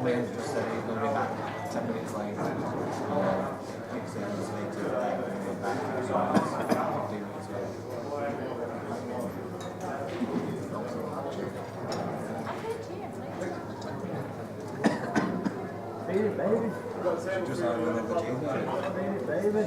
Liam's just said he's going to be back 10 minutes late. He's saying he's late to be back, so 15 minutes late. Beat it, baby. Just like with the team. Beat it, baby.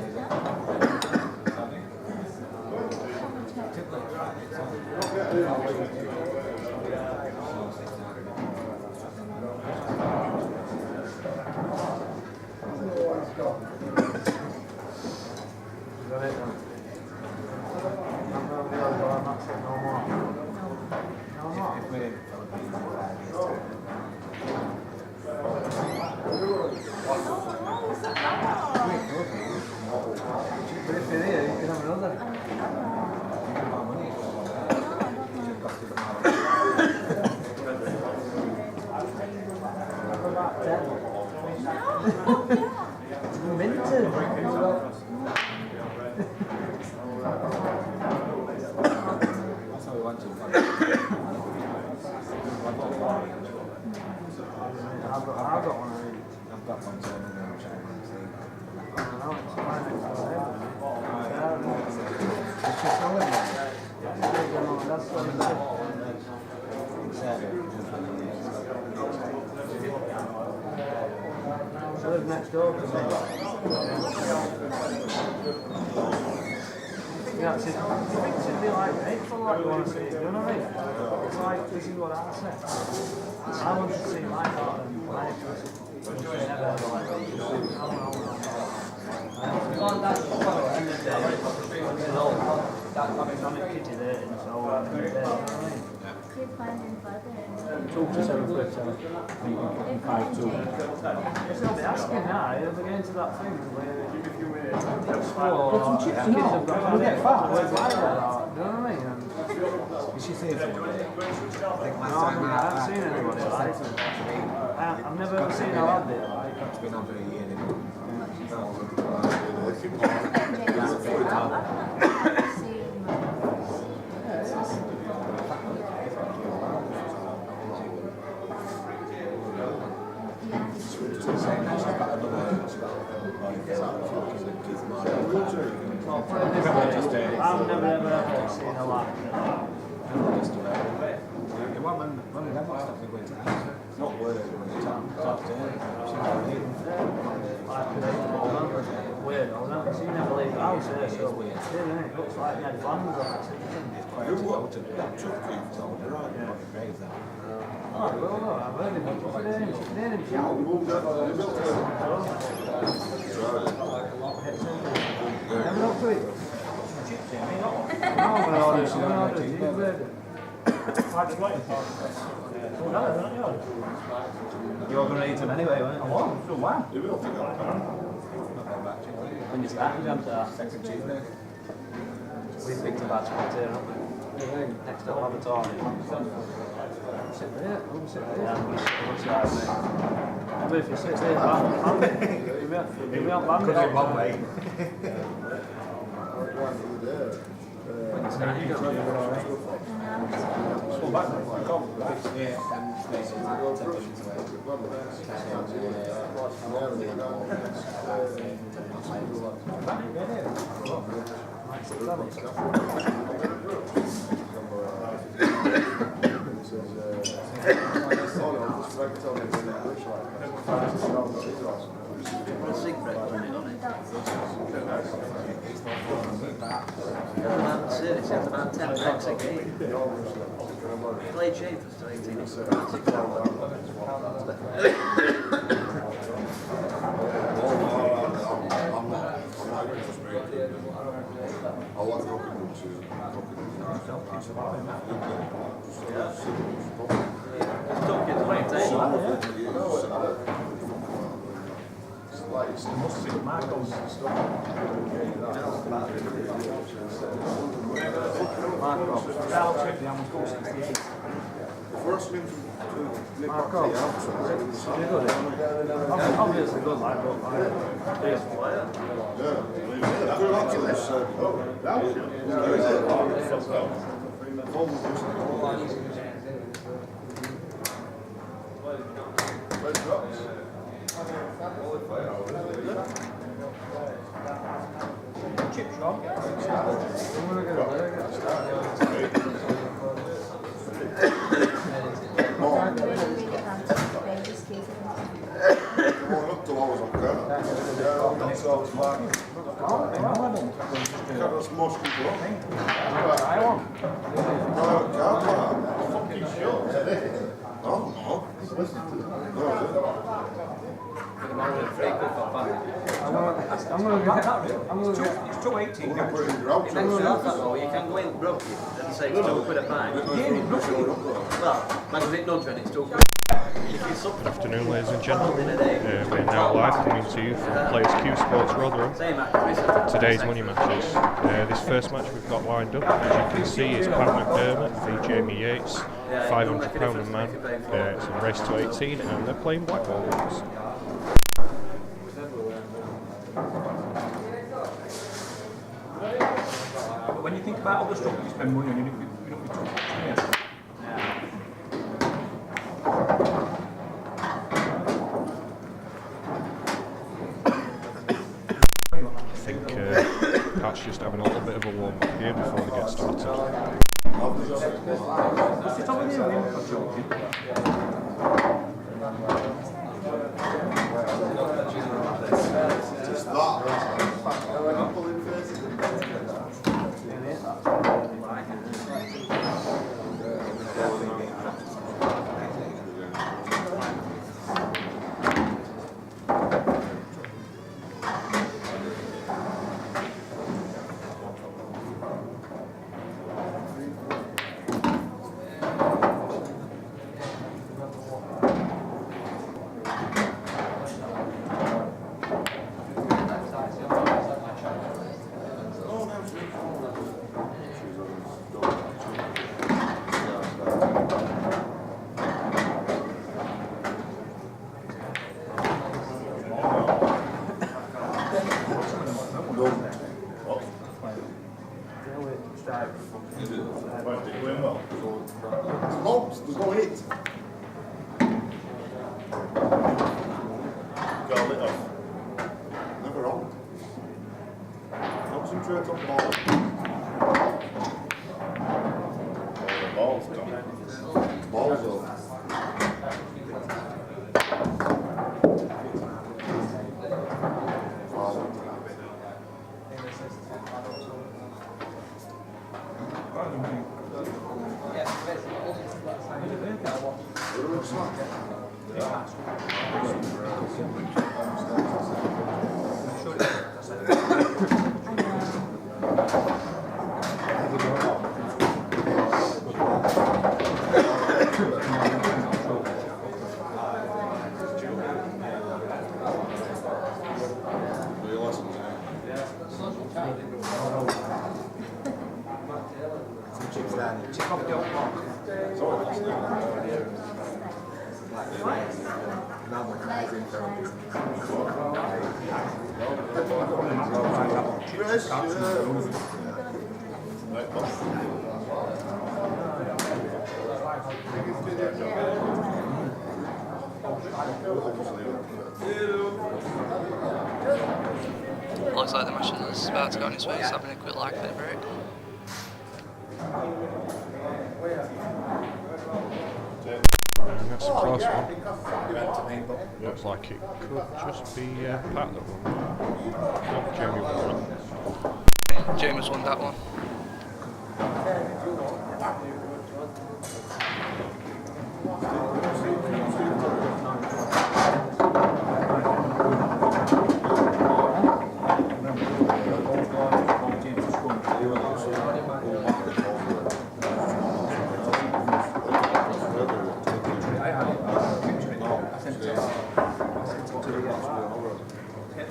I live next door to me. Yeah, it's be like hateful, like you want to see it, you know what I mean? It's like, this is what I said. I want to see my daughter and my interest. Never ever like that. I'm a kitty there, so talk to 7 foot 7. They'll be asking now, they'll be getting to that thing where kids have got to get fat. You know what I mean? Is she saying something? No, I haven't seen anybody like it. I've never ever seen a lad there like it. It's been on for a year now. I've never ever seen a lad. When we have that stuff, we go into the house. It's not worth it. Weird, I never seen never leave the house here, so weird. It looks like he had vans on it. It's quite a lot to do. That's right. Oh, well, I've heard him. What's his name? What's his name? Shout. Never not to it. No, I'm going to order it. You're going to eat them anyway, weren't you? I was. So wow. When you started, I'm Second Tuesday. we picked a batch of it here, haven't we? Next up, have a talk. Sit there. Yeah, what's that, mate? But if you sit there, you'll be on band. Could have one way. When you start, you don't know alright. Well, back then, yeah, and Stacey, 10 minutes away. About 10 packs a game. Played James for 18 months. I want to go to Don't get the right table. There must be Marco's stuff. Marco. I'll check the Amazon goal 68. First win Marco. You're good. Obviously good, like, but Best player. good luck to this. Chip shop. I'm gonna get a burger. Up to hours on camera. That's all it's like. That's most people up. I want. It's 280. You can go in broke and say it's 2 quid a pint. Well, man, if it nudge and it's 2 quid. Good afternoon, ladies and gentlemen. We're now live coming to you from Players Q Sports Rotherham. Today's money matches. This first match we've got lined up, as you can see, is Pat Mcdermott v Jaime Yates, £500 a man. It's a race to 18, and they're playing black ball rules. But when you think about all the stuff you spend money on, you don't be too much. I think Pat's just having a little bit of a warm-up here before they get started. What's it over there? I'm joking. Just that. There's no hit. Got lit off. Never on. Concentrate on ball. Ball's gone. Ball's up. Looks like the match is about to go on its way, so having a quick like bit break. And that's a close one. Looks like it could just be Pat that won. No, Jamie won that. James won that one.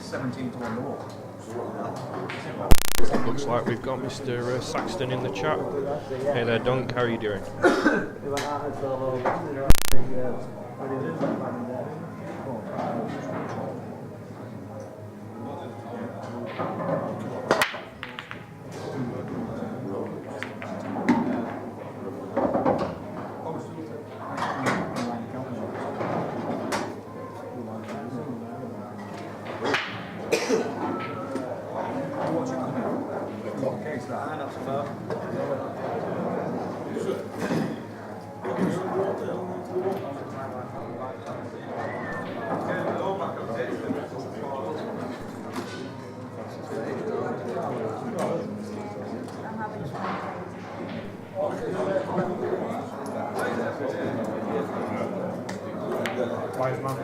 17 to 1 the wall. Looks like we've got Mr. Saxton in the chat. Hey there, Dunk, how are you doing? Wise man.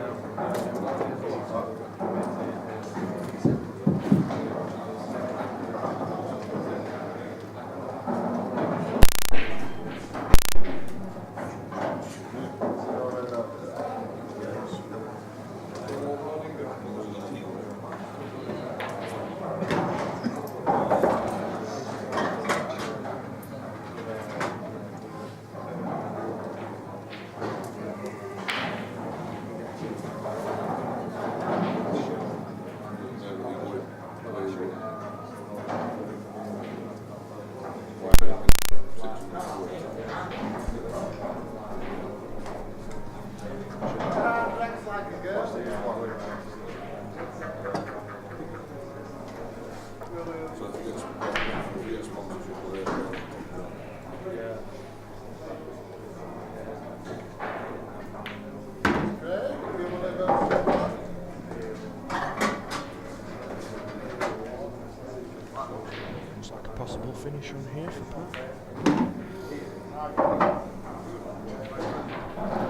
Looks like a possible finish on here for Pat.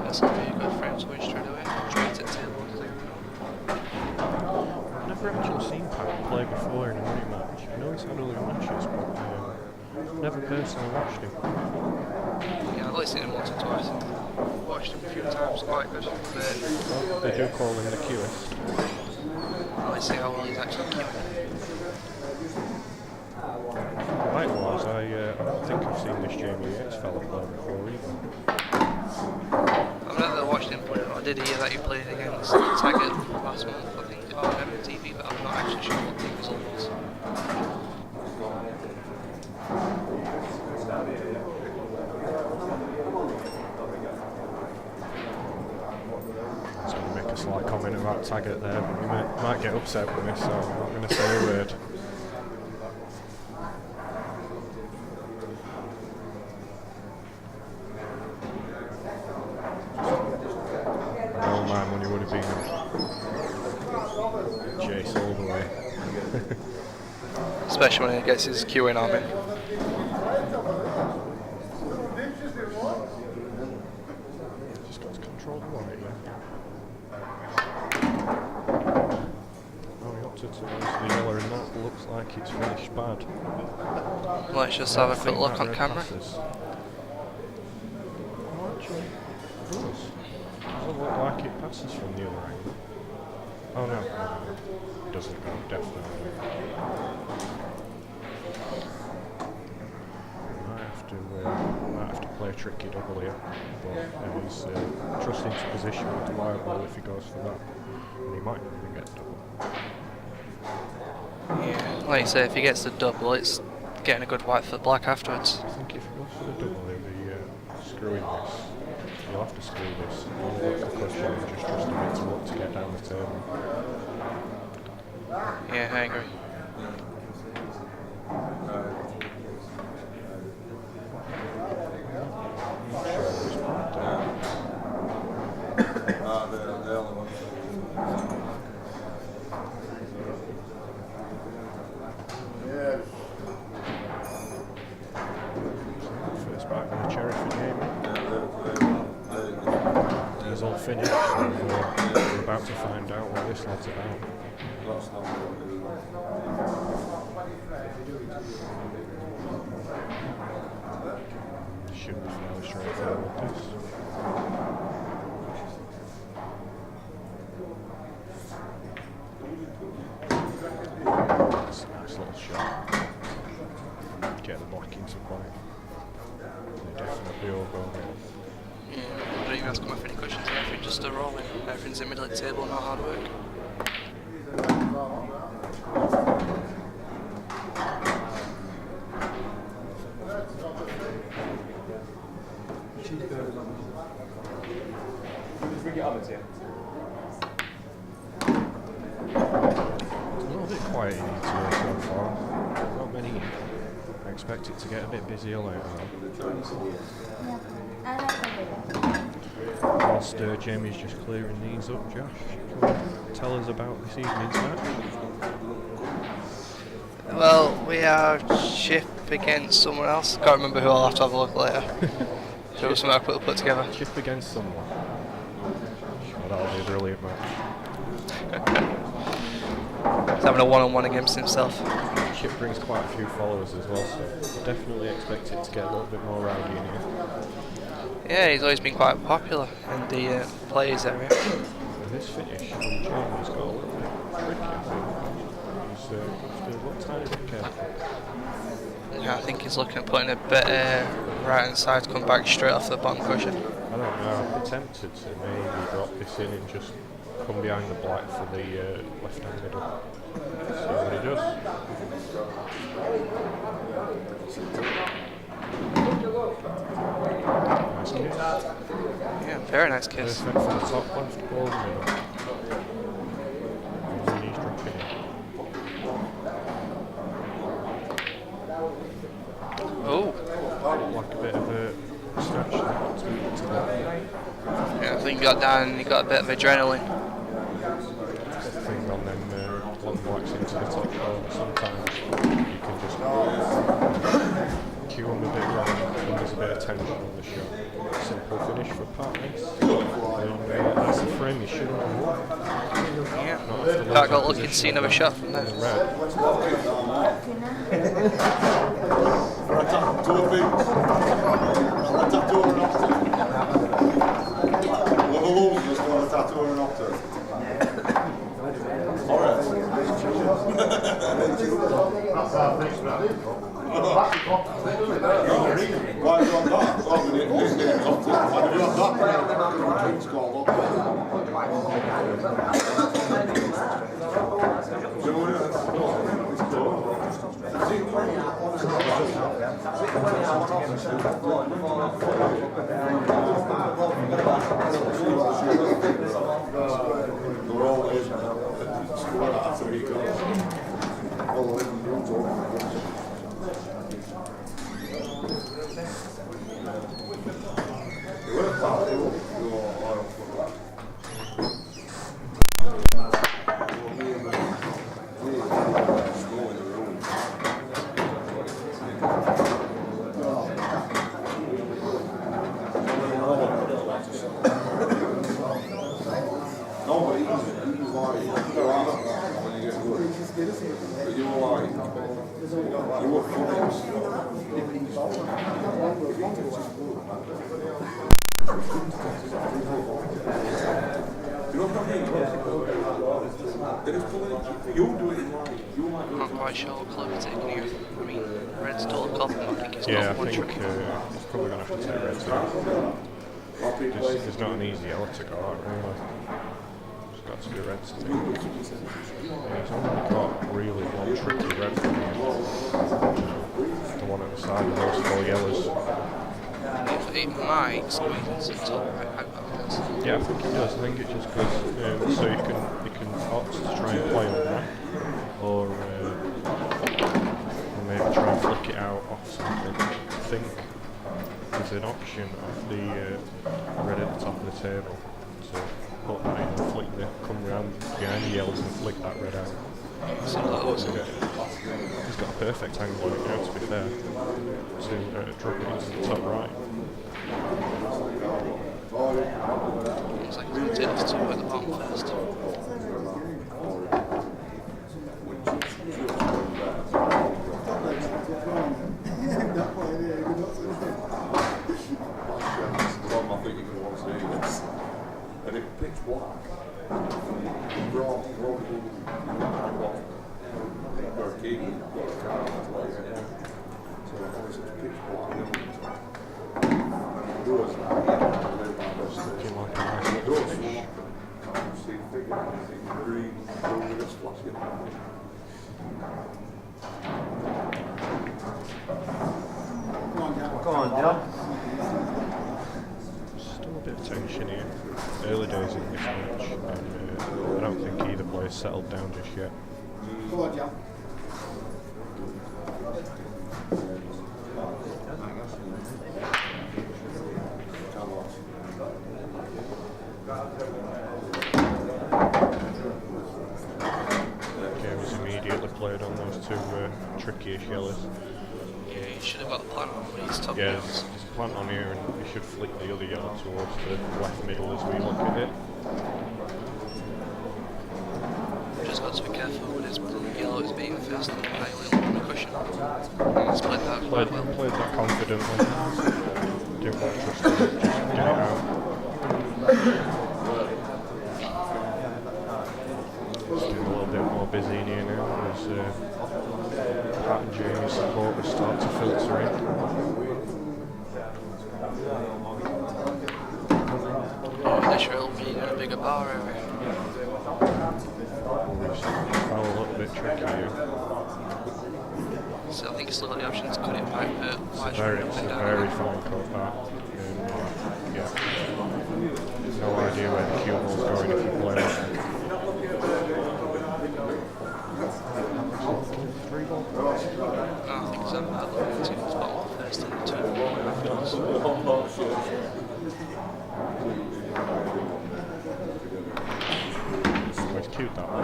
That's a very good frame switch straight away. Straight to table. I've never actually seen Pat play before in a money match. I know he's had other matches, but never personally watched him. Yeah, I've only seen him once or twice. Watched him a few times, quite good. But They do call him the QS. let's see how well he's actually queuing. Likewise, I don't think I've seen this Jaime Yates fella play before either. I've never watched him play. I did hear that he played against Taggart last month, I think, on MTV, but I'm not actually sure what the result was. I was going to make a slight comment about Taggart there, but he might get upset with me, so I'm not going to say a word. All my money would have been Jace all the way. Especially when he gets his queuing on me. Just got to control the light, yeah. Oh, he opted to use the yellow, and that looks like it's finished bad. Let's just have a quick look on camera. Oh, actually, it does. Doesn't look like it passes from the other angle. Oh no, it doesn't go, definitely. Might have to play a tricky double here, but he's trust into position with liable if he goes for that, and he might even get double. Yeah, like you say, if he gets the double, it's getting a good white for black afterwards. I think if he goes for the double, he'll be screwing this. You'll have to screw this. Don't look for cushion and just trust him into luck to get down the table. Yeah, I agree. First bite on the cherry for Jaime. He's all finished, so we're about to find out what this lad's about. Should be fairly straightforward, this. has come off any cushions and everything, just a rolling. Everything's in the middle of the table, no hard work. Bring it over to you. It's a little bit quiet in here so far. Not many. I expect it to get a bit busier later on. Whilst Jamie's just clearing these up, Josh, can you tell us about this evening's match? Well, we are Chip against someone else. Can't remember who, I'll have to have a look later. So it was something I put together. Chip against someone. Well, that'll be a brilliant match. He's having a one-on-one against himself. Chip brings quite a few followers as well, so definitely expect it to get a little bit more rowdy in here. Yeah, he's always been quite popular in the players area. And this finish from Jamie's got a little bit tricky, I think. He's got to look tiny bit careful. Yeah, I think he's looking at putting a bit right hand side to come back straight off the bottom cushion. I don't know, I'd be tempted to maybe drop this in and just come behind the black for the left hand middle. See what he does. Nice kiss. Yeah, very nice kiss. Perfect for the top left, ball middle. And he's dropping it. Oh. Like a bit of a snatch there. Yeah, I think he got down and he got a bit of adrenaline. Thing on them long blocks into the top corner. Sometimes you can just cue them a bit wrong when there's a bit of tension on the shot. Simple finish for partners. And that's the frame you should have won. Yeah. Can't go looking to see another shot from there. I'm not quite sure what club he's taking here. I mean, Red's still a couple, I think he's got one trick. He's probably going to have to take red too. There's not an easy yellow to go out, really. Just got to do red to take. Yeah, he's only got really one tricky red from here. The one at the side of those four yellows. It might squeeze into the top right. Yeah, I think it does. I think it just goes so you can opt to try and play on that, or maybe try and flick it out off something. I think there's an option of the red at the top of the table to put that in and flick come round behind the yellows and flick that red out. He's got a perfect angle on it now, to be fair, to drop it into the top right. Looks like he's going to take this two at the bottom first. And it pitch black. Go on, John. Still a bit of tension here. Early days in this match, and I don't think either player's settled down just yet. Go on, John. Okay, was immediately played on those two tricky-ish yellows. Yeah, you should have got a plan when he's top Yeah, down. there's a plant on here, and you should flick the other yellow towards the left middle as we look at it. Just got to be careful with his yellow is being first and highly on the cushion. He's played that quite well. Played that confidently. Didn't want to trust him, just get it out. Just doing a little bit more busy in here now as Pat and Jamie's support will start to filter in. Initial being in a bigger bar area. Foul a little bit tricky here. So I think he's still got the option to cut it back, but why should It's a very fine cut that. And, yeah. No idea where the cue ball's going if you play it. Three ball. No, I think it's about looking to his bottom first and two. It's cute that one.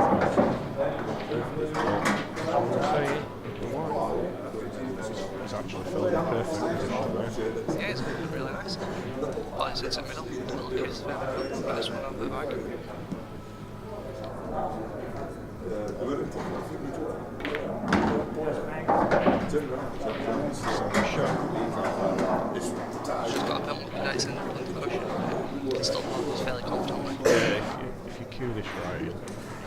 It's actually filled in perfect position there. Yeah, it's really nice. Oh, it's in the middle. Little kiss for him. Nice one on the back. She's got a penalty nice in the cushion. It's still fairly confidently. Yeah, if you cue this right, you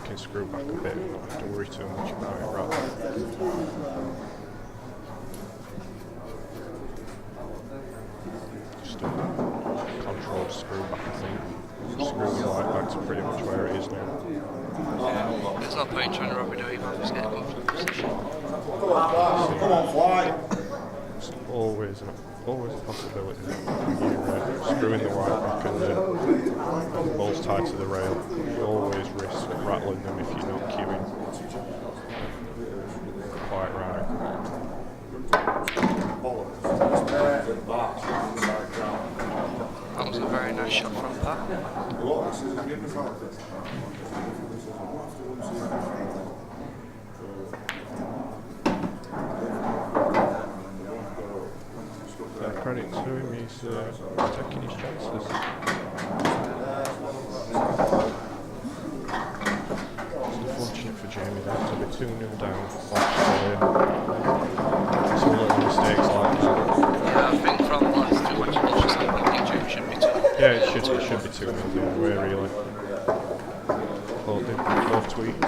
can screw back a bit and not have to worry too much about it, rather. Just a controlled screw back, I think. Screw the light back to pretty much where it is now. There's no point trying to rub it either. Just get a comfortable position. Come on, fly. It's always a possibility. You're screwing the white back and the ball's tied to the rail. You always risk rattling them if you're not cueing quite right. That was a very nice shot from Pat. Fair credit to him, he's taking his chances. It's unfortunate for Jamie though, to be 2-0 down. Some little mistakes like that. Yeah, I think from the last two matches, it's just like I think James should be too. Yeah, it should be 2-0 the other way really. Both tweets.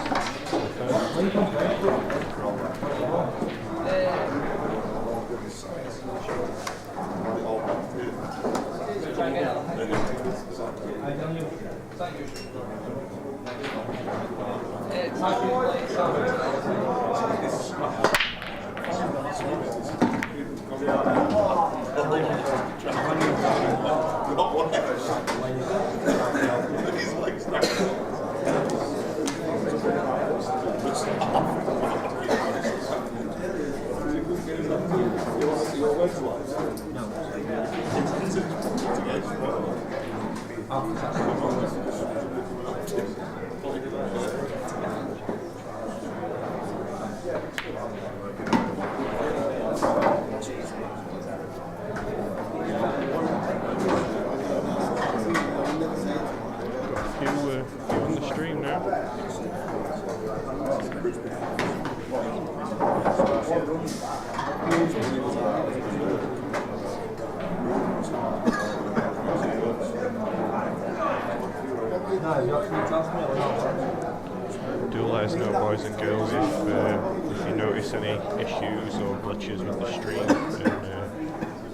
On the stream now. Do let us know, boys and girls, if you notice any issues or glitches with the stream, then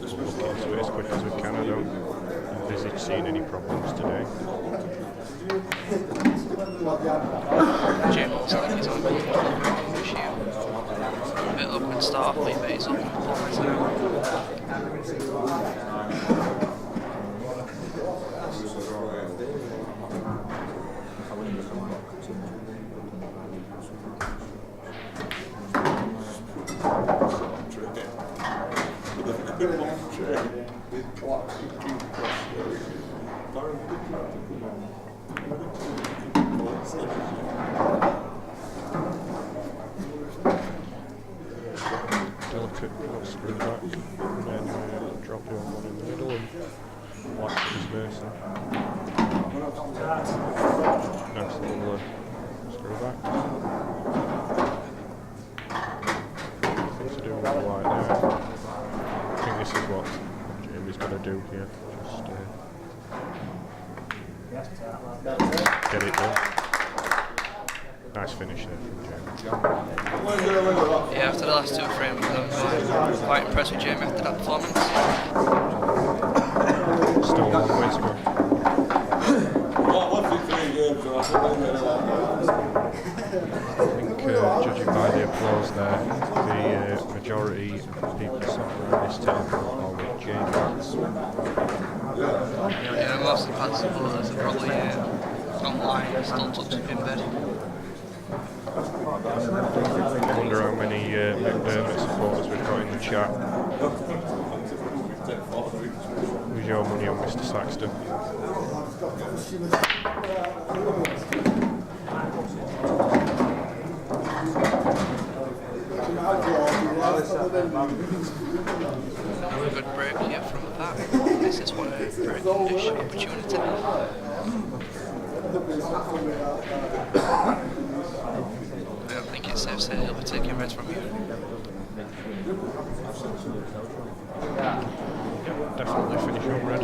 we'll look into it as quick as we can. I don't envisage seeing any problems today. Jaime looks like he's on a good issue. A bit awkward start, but he's up in performance now. Delicate little screw back, and then drop the other one in the middle and watch his mercy. Nice little screw back. Nothing to do with the light there. I think this is what Jamie's going to do here. Just get it done. Nice finish there from Jaime. Yeah, after the last two frames, I'm quite impressed with Jaime after that performance. Still a long way to go. I think judging by the applause there, the majority of people sat around this table are with James. Yeah, most of the Pats supporters are probably online, still tucked in bed. I wonder how many Mcdermott supporters we've got in the chat. Who's your money on Mr. Saxton? Another good break here from the pack. This is one break-ish opportunity. I don't think it's safe to say he'll be taking reds from here. Definitely finish on red.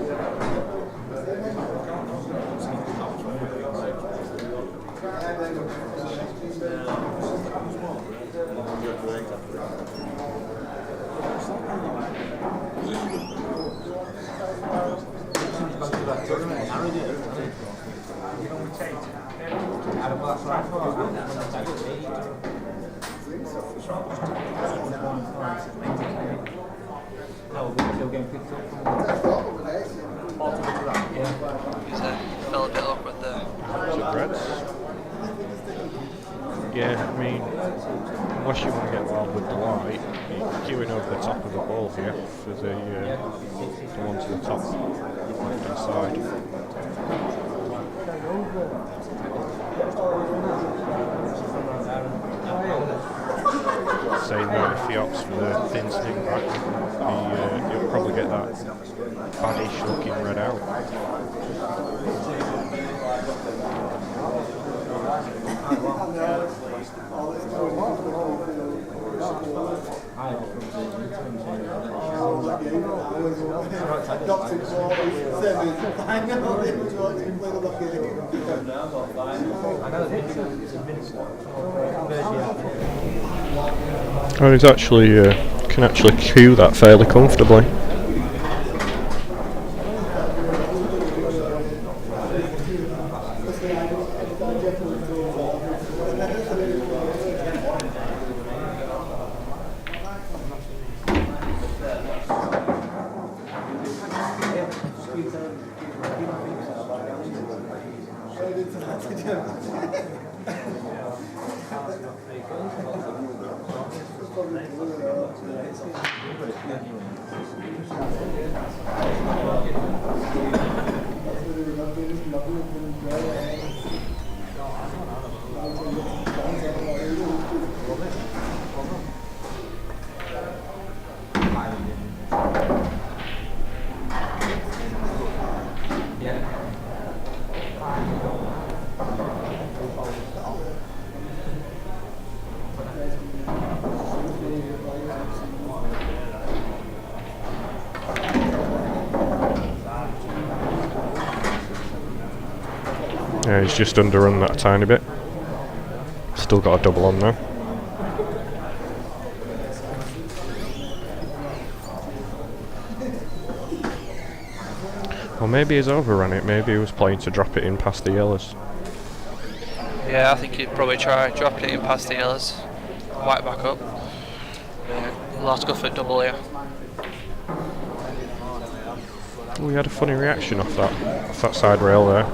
Fell a bit awkward there. Is it reds? Yeah, I mean, unless you want to get wild with the light, you're queuing over the top of the ball here for the one to the top left-hand side. Saying that if he opts for the thin swing back, you'll probably get that baddish looking red out. Oh, he's actually can actually cue that fairly comfortably. Yeah, he's just underrun that a tiny bit. Still got a double on now. Or maybe he's overrun it, maybe he was playing to drop it in past the yellows. Yeah, I think he'd probably try dropping it in past the yellows. White back up. He'll have to go for a double here. We had a funny reaction off that side rail there.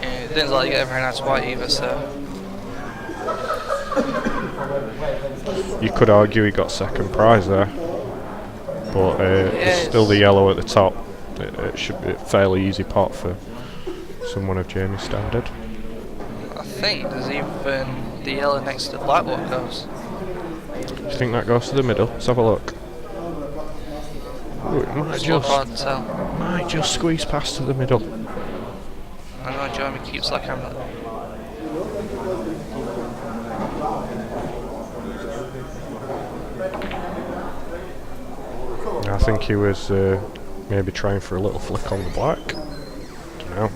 Yeah, it didn't look like you get a very nice white either, so. You could argue he got second prize there, but there's still the yellow at the top. It should be a fairly easy pot for someone of Jaime's standard. I think there's even the yellow next to the black one goes. Do you think that goes to the middle? Let's have a look. Ooh, it might just squeeze past to the middle. I know Jaime keeps that camera. I think he was maybe trying for a little flick on the black. Don't know.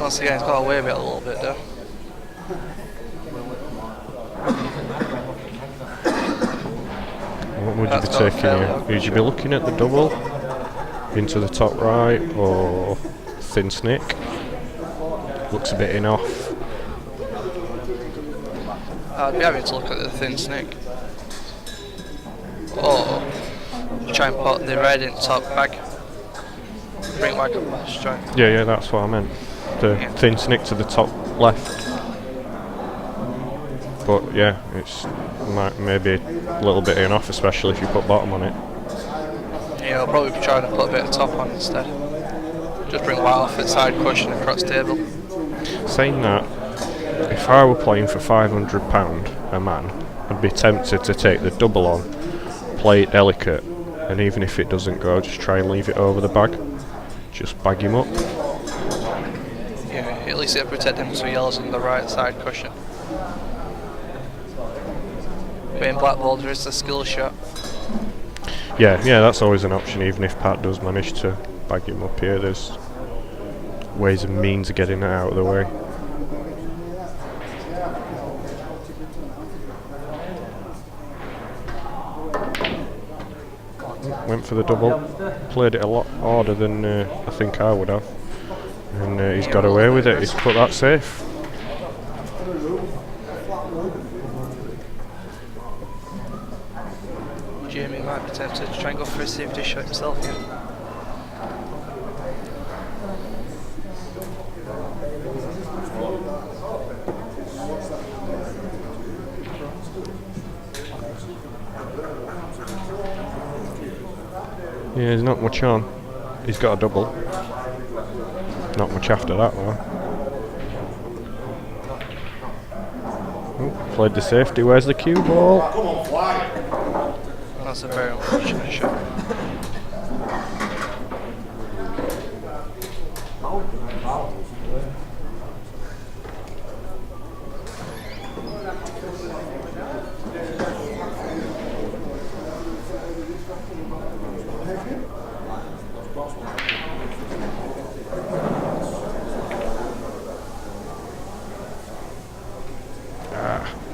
Once again, he's got away with it a little bit though. What would you be taking here? Would you be looking at the double into the top right or thin snake? Looks a bit in off. I'd be happy to look at the thin snake. Or try and put the red in top bag. Bring white up, just try. Yeah, that's what I meant. The thin snake to the top left. But yeah, it's maybe a little bit in off, especially if you put bottom on it. Yeah, I'll probably be trying to put a bit of top on instead. Just bring white off its side cushion across table. Saying that, if I were playing for £500 a man, I'd be tempted to take the double on, play it delicate, and even if it doesn't go, just try and leave it over the bag. Just bag him up. Yeah, at least it'll protect him so yellows on the right side cushion. But in black ball there is the skill shot. Yeah, that's always an option, even if Pat does manage to bag him up here. There's ways and means of getting it out of the way. Went for the double, played it a lot harder than I think I would have, and he's got away with it. He's put that safe. Jaime might be tempted to try and go for a safety shot himself here. Yeah, there's not much on. He's got a double. Not much after that though. Oh, played the safety. Where's the cue ball? That's a very unfortunate shot.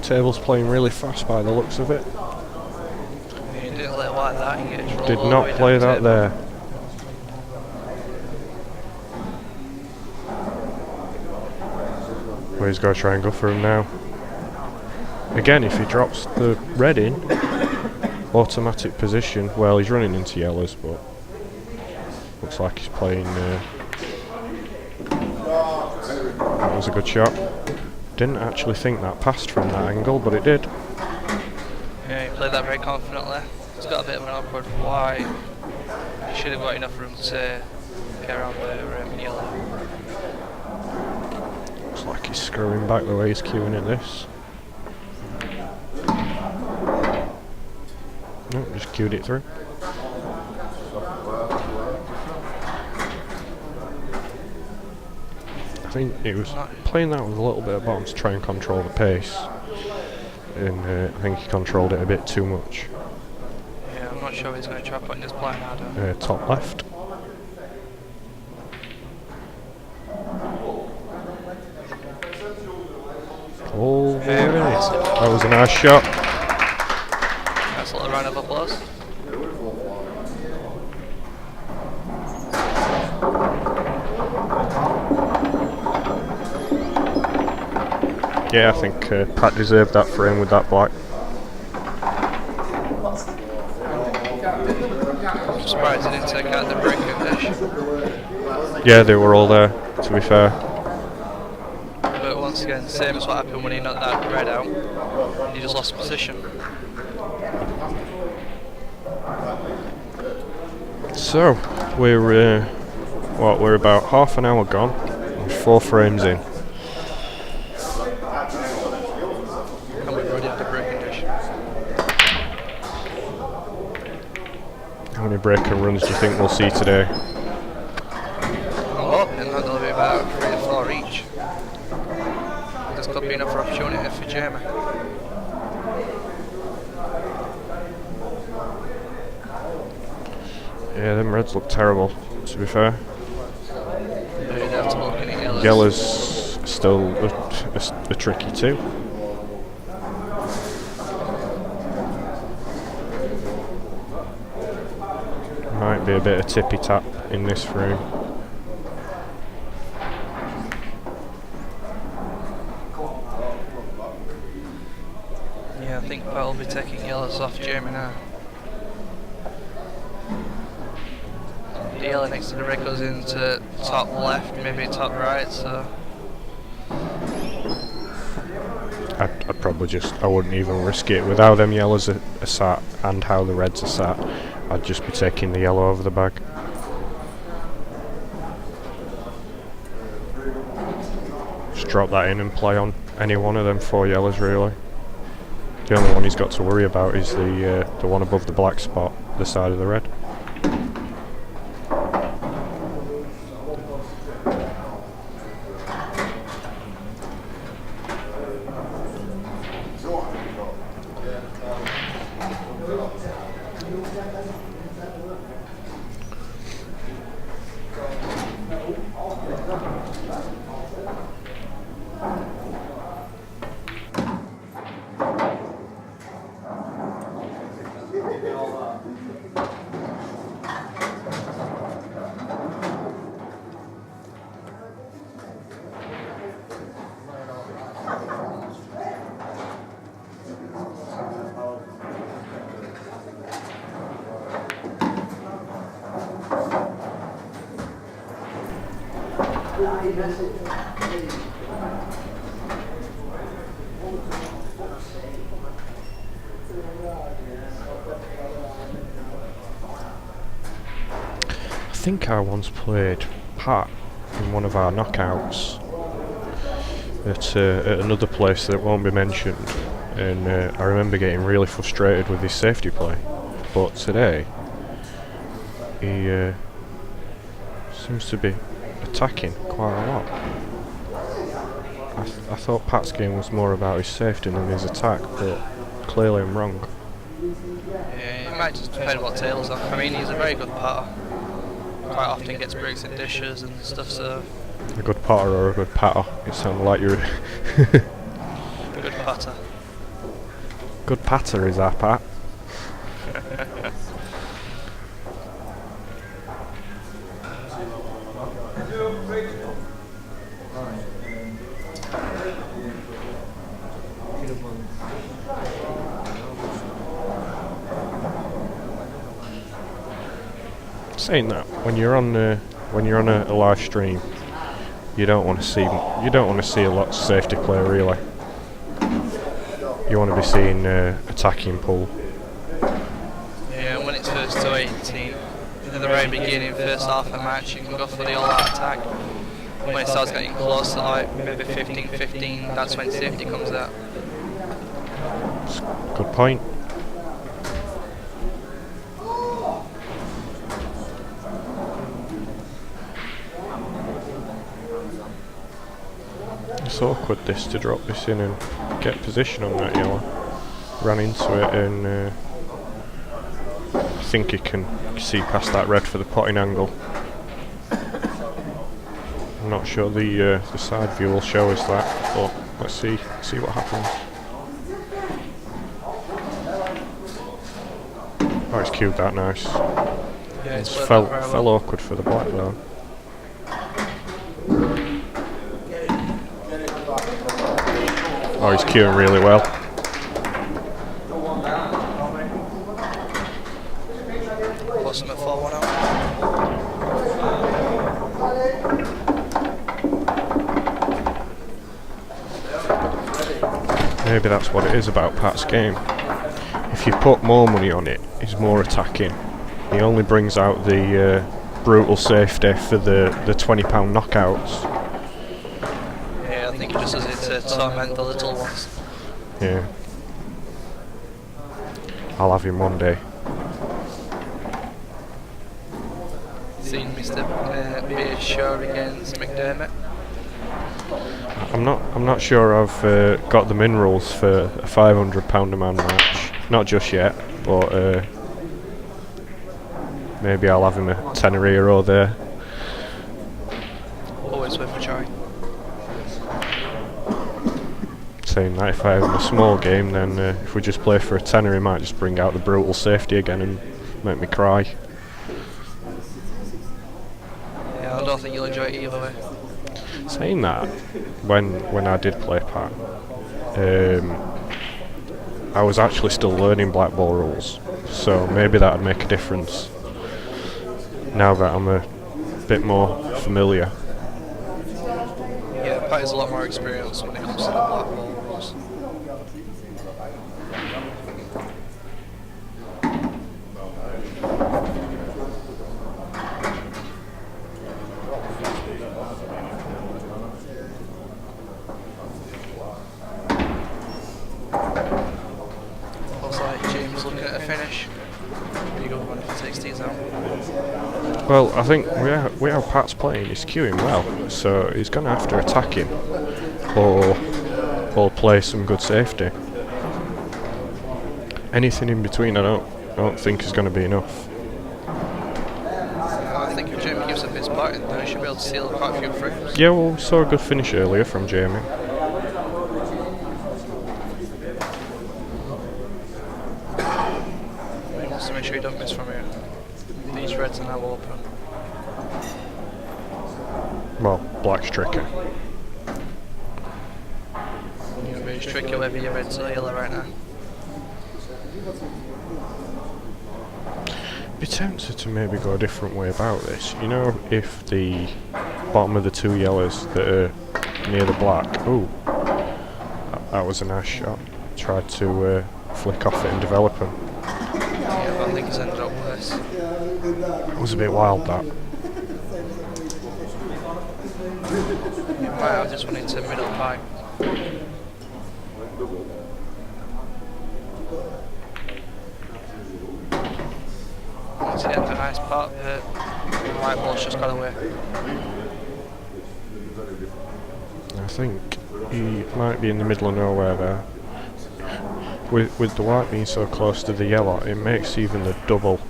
Table's playing really fast by the looks of it. He didn't let like that and get Did not play that there. Well, he's got to try and go for him now. Again, if he drops the red in, automatic position. Well, he's running into yellows, but looks like he's playing. That was a good shot. Didn't actually think that passed from that angle, but it did. Yeah, he played that very confidently. He's got a bit of an awkward white. He should have got enough room to get around the yellow. Looks like he's screwing back the way he's queuing at this. No, just queued it through. I think he was playing that with a little bit of bottom to try and control the pace, and I think he controlled it a bit too much. Yeah, I'm not sure he's going to try putting this blind out. Top left. Oh, Very nice. that was a nice shot. Nice little round of applause. Yeah, I think Pat deserved that frame with that black. I'm surprised he didn't take out the breaking dish. Yeah, they were all there, to be fair. But once again, same as what happened when he knocked that red out. He just lost position. So, we're about half an hour gone, and 4 frames in. And we've already had the breaking dish. How many breaker runs do you think we'll see today? I'm hoping that there'll be about 3 or 4 each. This could be enough opportunity for Jaime. Yeah, them reds look terrible, to be fair. You'd have to look at yellows. Yellow's still a tricky too. Might be a bit of tippy tap in this frame. Yeah, I think Pat will be taking yellows off Jaime now. The yellow next to the red goes into top left, maybe top right, so... I'd probably I wouldn't even risk it. With how them yellows are sat and how the reds are sat, I'd just be taking the yellow over the bag. Just drop that in and play on any one of them 4 yellows really. The only one he's got to worry about is the one above the black spot, the side of the red. I think I once played Pat in one of our knockouts at another place that won't be mentioned, and I remember getting really frustrated with his safety play. But today, he seems to be attacking quite a lot. I thought Pat's game was more about his safety than his attack, but clearly I'm wrong. Yeah, it might just depend what tails on. I mean, he's a very good putter. Quite often gets breaks and dishes and stuff, so... A good putter or a good patter? It sounded like you're... Good putter. Good patter is our Pat. Saying that, when you're on a live stream, you don't want to see a lot of safety play really. You want to be seeing attacking pull. Yeah, when it's first to 18, at the very beginning, first half of the match, you can go for the all-out attack. When it starts getting close to like maybe 15-15, that's when safety comes out. Good point. It's awkward this to drop this in and get position on that yellow. Ran into it and I think he can see past that red for the potting angle. I'm not sure the side view will show us that, but let's see what happens. Oh, it's cued that nice. Yeah, It's fell awkward for the black though. Oh, he's queuing really well. Plus him at 4-1 out. Maybe that's what it is about Pat's game. If you put more money on it, he's more attacking. He only brings out the brutal safety for the £20 knockouts. Yeah, I think he just does it to torment the little ones. Yeah. I'll have him one day. Seen Mr. Beard show against Mcdermott. I'm not sure I've got the minerals for a £500 a man match. Not just yet, but maybe I'll have him a tenner here or there. Always worth a try. Saying that if I have him a small game, then if we just play for a tenner, he might just bring out the brutal safety again and make me cry. Yeah, I don't think you'll enjoy it either way. Saying that, when I did play Pat, I was actually still learning black ball rules, so maybe that'd make a difference now that I'm a bit more familiar. Yeah, Pat has a lot more experience when it comes to the black ball rules. Looks like James looking at a finish. Pretty good one if he takes these out. Well, I think we have Pat's playing. He's queuing well, so he's going to have to attack him or play some good safety. Anything in between, I don't think is going to be enough. I think if Jaime gives up his batting, then he should be able to seal quite a few frames. Yeah, well, we saw a good finish earlier from Jaime. He wants to make sure he don't miss from here. These reds are now open. Well, black's tricky. It's tricky whether you're reds or yellow right now. Be tempted to maybe go a different way about this. You know, if the bottom of the two yellows that are near the black, ooh, that was a nice shot. Tried to flick off it and develop them. Yeah, but I think he's ended up worse. It was a bit wild, that. He might have just went into middle pipe. Once he had a nice part, the white ball's just got away. I think he might be in the middle of nowhere there. With the white being so close to the yellow, it makes even the double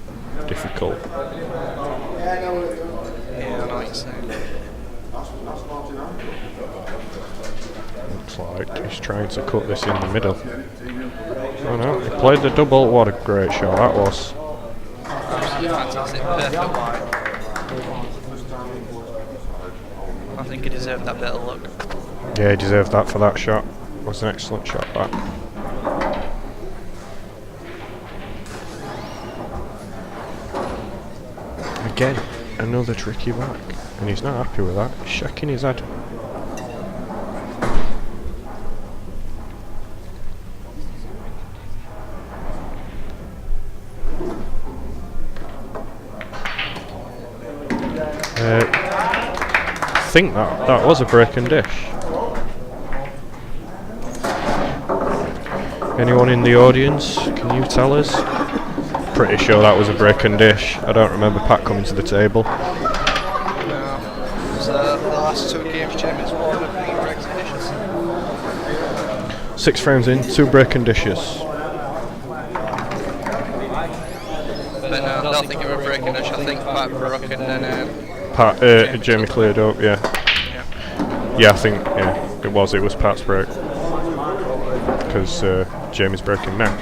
difficult. Yeah, I know what you're saying. Looks like he's trying to cut this in the middle. Oh no, he played the double. What a great shot that was. Absolutely fantastic, perfect white. I think he deserved that bit of luck. Yeah, he deserved that for that shot. It was an excellent shot, that. Again, another tricky back. And he's not happy with that. He's shaking his head. I think that was a break and dish. Anyone in the audience, can you tell us? Pretty sure that was a break and dish. I don't remember Pat coming to the table. No. So the last two games, Jaime's won with 3 breaks and dishes. 6 frames in, 2 break and dishes. But no, I don't think it was a break and dish. I think Pat broke and then Jaime cleared up, yeah. Yeah, I think, it was Pat's break. Because Jaime's breaking now.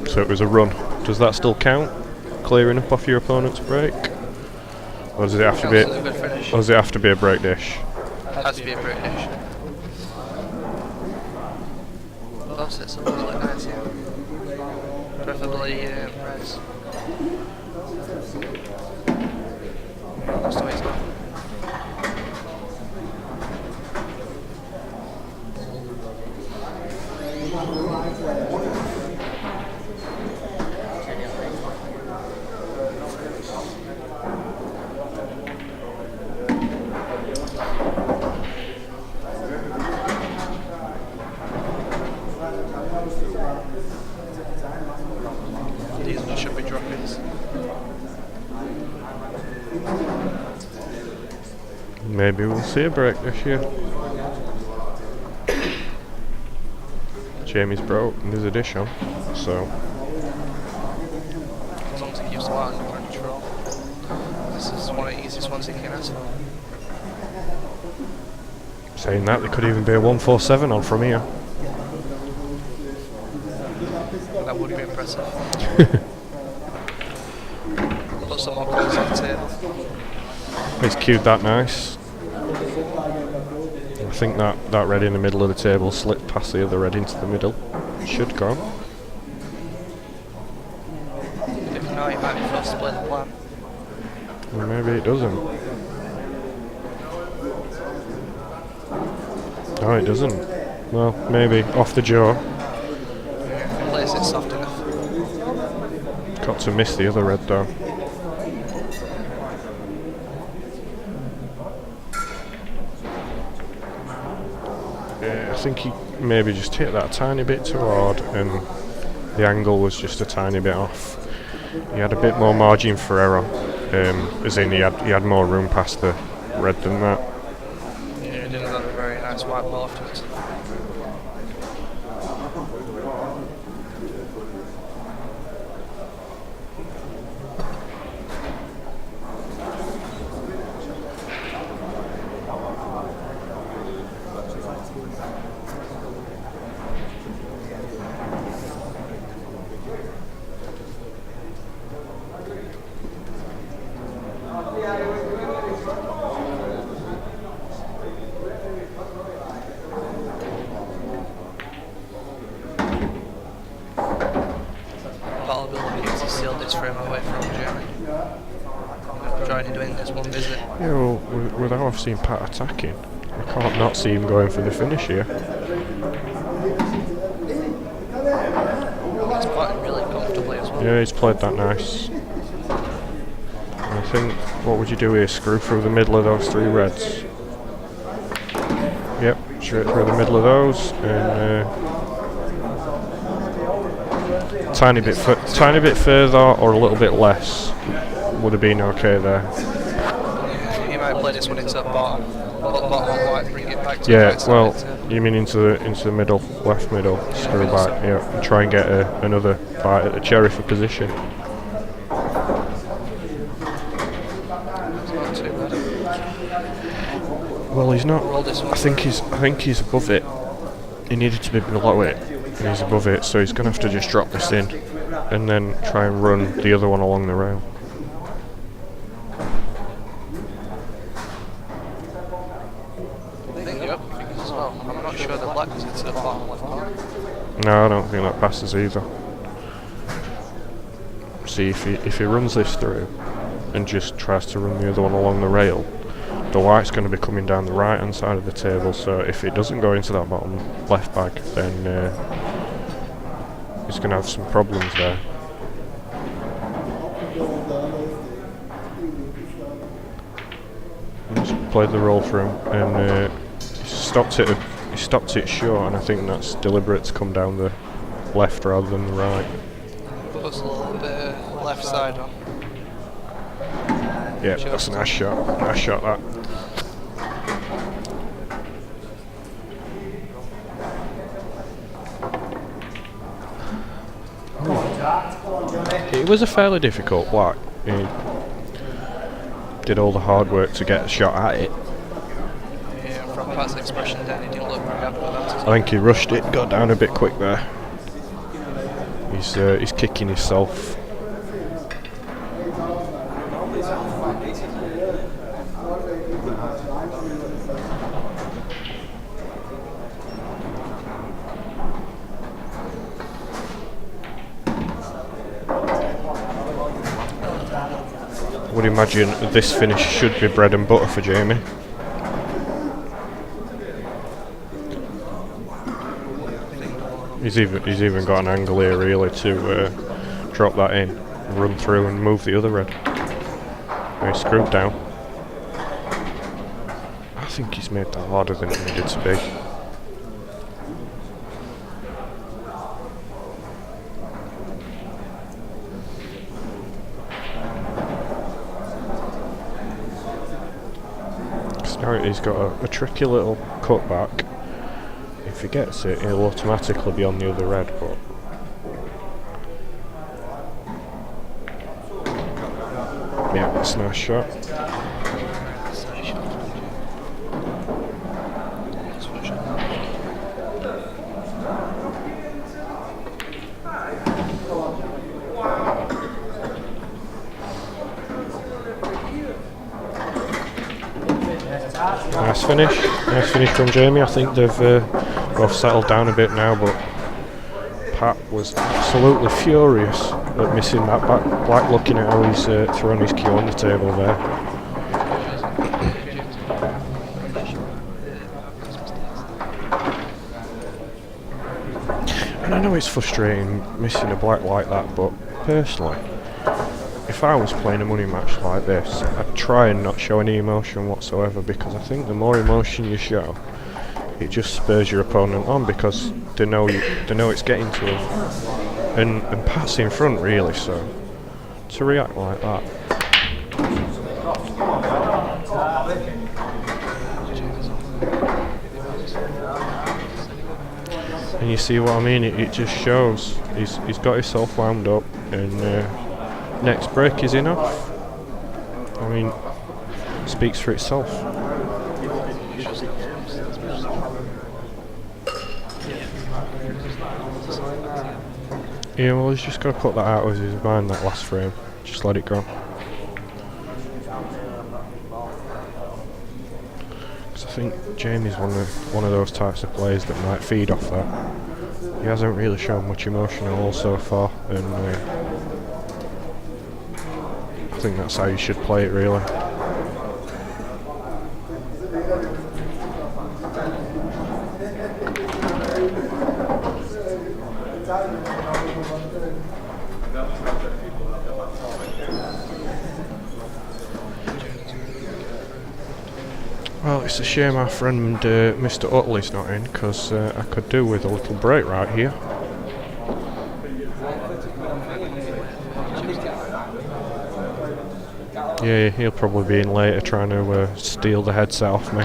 So it was a run. Does that still count? Clearing up off your opponent's break? Or does it have to be? Or does it have to be a break dish? It has to be a break dish. Both sets of look nice, yeah. Preferably reds. That's the way it's gone. These ones should be drop-ins. Maybe we'll see a break this year. Jamie's broke and there's a dish on, so As long as it keeps the water under control. This is one of the easiest ones you can ask for. saying that, there could even be a 147 on from here. That would be impressive. Put some more colours on the table. He's queued that nice. I think that red in the middle of the table slipped past the other red into the middle. Should go. If not, it might be first split the plan. Well, maybe it doesn't. No, it doesn't. Well, maybe off the jaw. If it plays it soft enough. Got to miss the other red though. Yeah, I think he maybe just hit that a tiny bit too hard and the angle was just a tiny bit off. He had a bit more margin for error, as in he had more room past the red than that. Yeah, it didn't have a very nice white ball afterwards. Yeah, well, with how I've seen Pat attacking, I can't not see him going for the finish here. He's playing really comfortably as well. Yeah, he's played that nice. And I think, what would you do here? Screw through the middle of those three reds. Yep, straight through the middle of those, and tiny bit further or a little bit less would have been okay there. He might play this one into the bottom right, bring it back to the Yeah, right well, side. you mean into the middle, left middle, screw back, yeah, and try and get another bite at the cherry for position. It's not too bad. Well, he's not. Roll this one. I think he's above it. He needed to be below it, and he's above it, so he's going to have to just drop this in, and then try and run the other one along the rail. I think you're up as well. I'm not sure the black is into the bottom left corner. No, I don't think that passes either. See, if he runs this through and just tries to run the other one along the rail, the white's going to be coming down the right hand side of the table, so if it doesn't go into that bottom left bag, then he's going to have some problems there. He's played the roll through and he stopped it short, and I think that's deliberate to come down the left rather than the right. Puts a little bit left side on. Yeah, that's a nice shot. Nice shot that. It was a fairly difficult black. He did all the hard work to get a shot at it. Yeah, from Pat's expression then, he didn't look very happy with that. I think he rushed it, got down a bit quick there. He's kicking himself. would imagine this finish should be bread and butter for Jaime. He's even got an angle here really to drop that in, run through and move the other red. He's screwed down. I think he's made that harder than it needed to be. Now he's got a tricky little cutback. If he gets it, he'll automatically be on the other red, but yeah, that's a nice shot. Nice finish from Jaime. I think they've both settled down a bit now, but Pat was absolutely furious at missing that back black, looking at how he's thrown his cue on the table there. And I know it's frustrating missing a black like that, but personally, if I was playing a money match like this, I'd try and not show any emotion whatsoever, because I think the more emotion you show, it just spurs your opponent on, because they know it's getting to them. And Pat's in front really, so to react like that. And you see what I mean, it just shows. He's got himself wound up, and next break is enough. I mean, speaks for itself. Yeah, well, he's just got to put that out of his mind, that last frame. Just let it go. Because I think Jaime's one of those types of players that might feed off that. He hasn't really shown much emotion at all so far, and I think that's how you should play it, really. Well, it's a shame our friend Mr. Utley's not in, because I could do with a little break right here. Yeah, he'll probably be in later trying to steal the headset off me.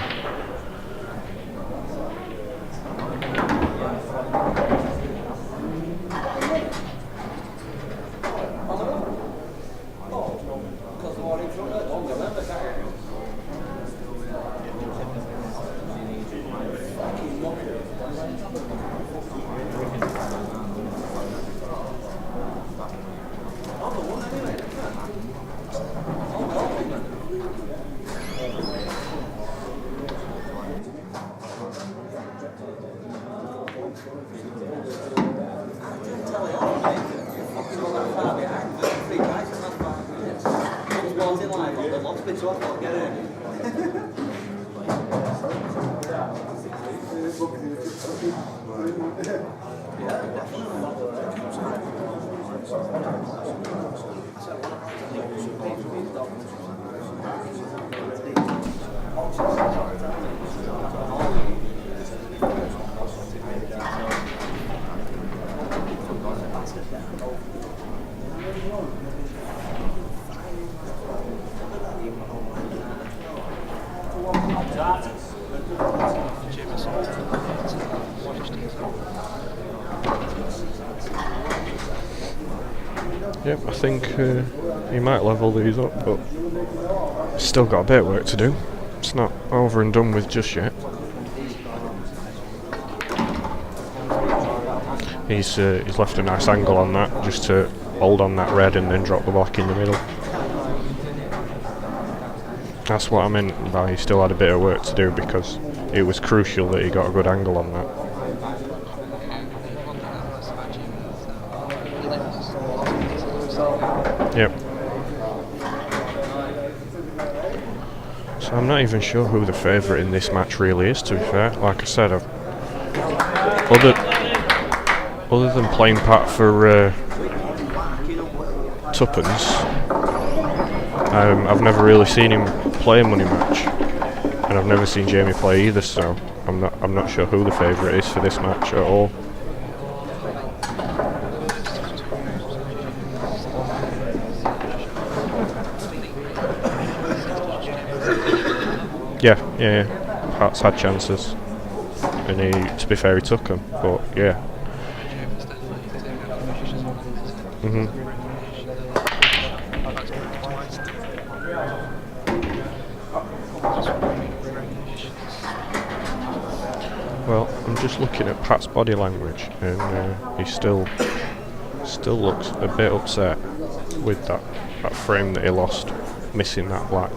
Yep, I think he might level these up, but still got a bit of work to do. It's not over and done with just yet. He's left a nice angle on that, just to hold on that red and then drop the black in the middle. That's what I meant by he still had a bit of work to do, because it was crucial that he got a good angle on that. Yep. So I'm not even sure who the favourite in this match really is, to be fair. Like I said, other than playing Pat for tuppence, I've never really seen him play a money match, and I've never seen Jaime play either. So I'm not sure who the favourite is for this match at all. Yeah. Pat's had chances, and to be fair, he took them. But yeah. Well, I'm just looking at Pat's body language, and he still looks a bit upset with that frame that he lost, missing that black.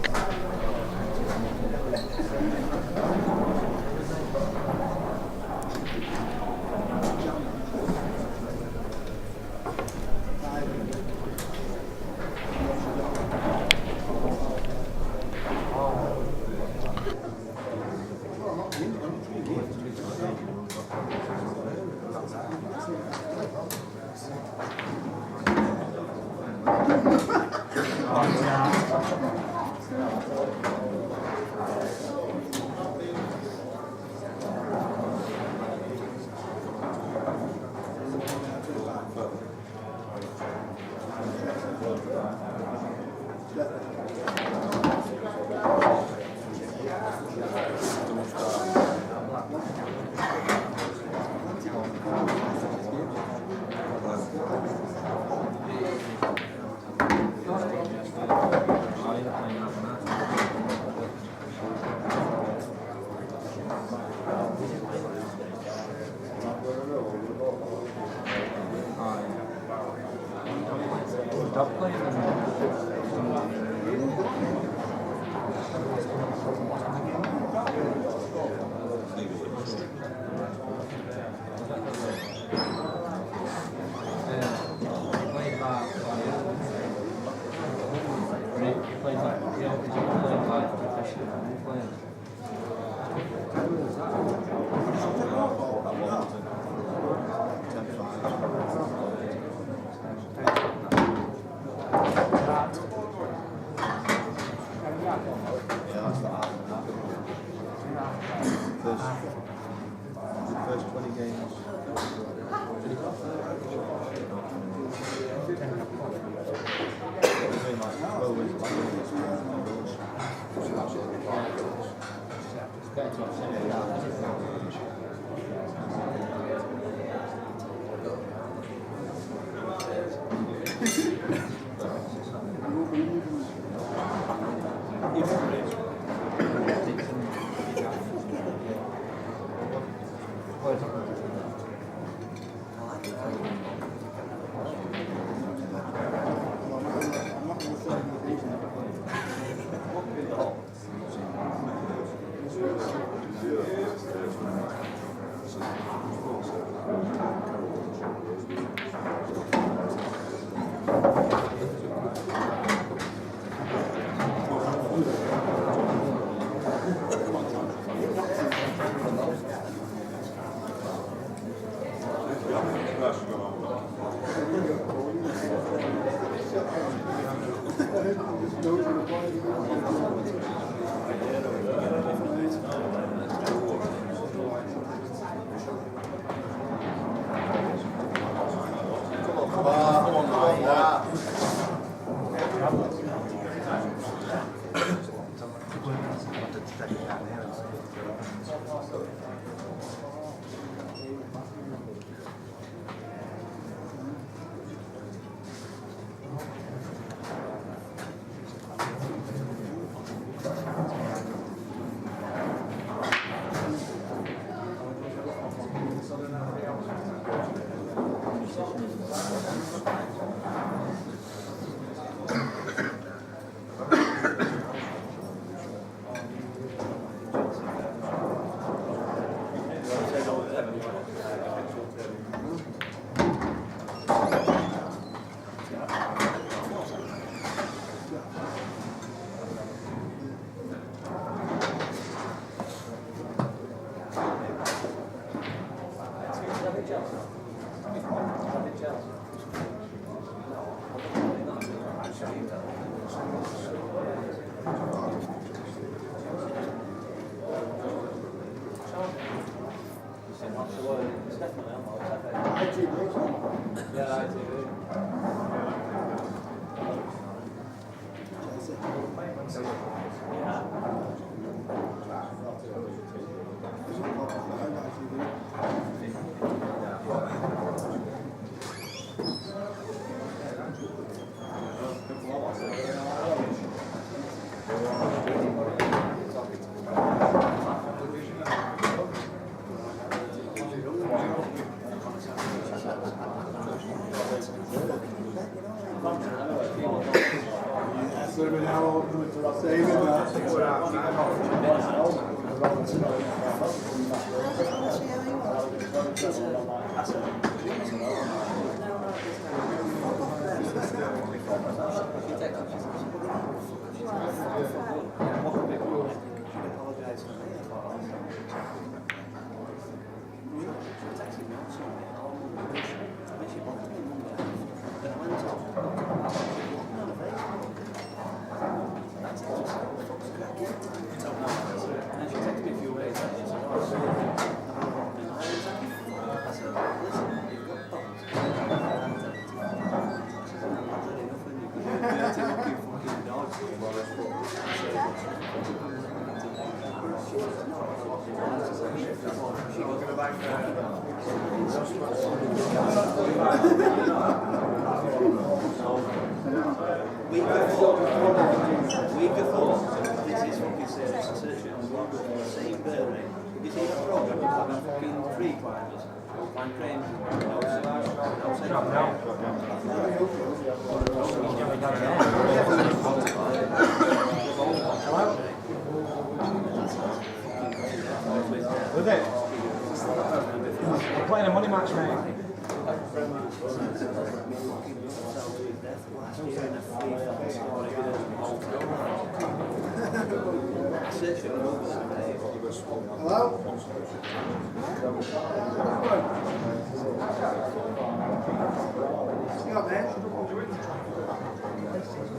Was it? We're playing a money match, mate. Hello? You got man?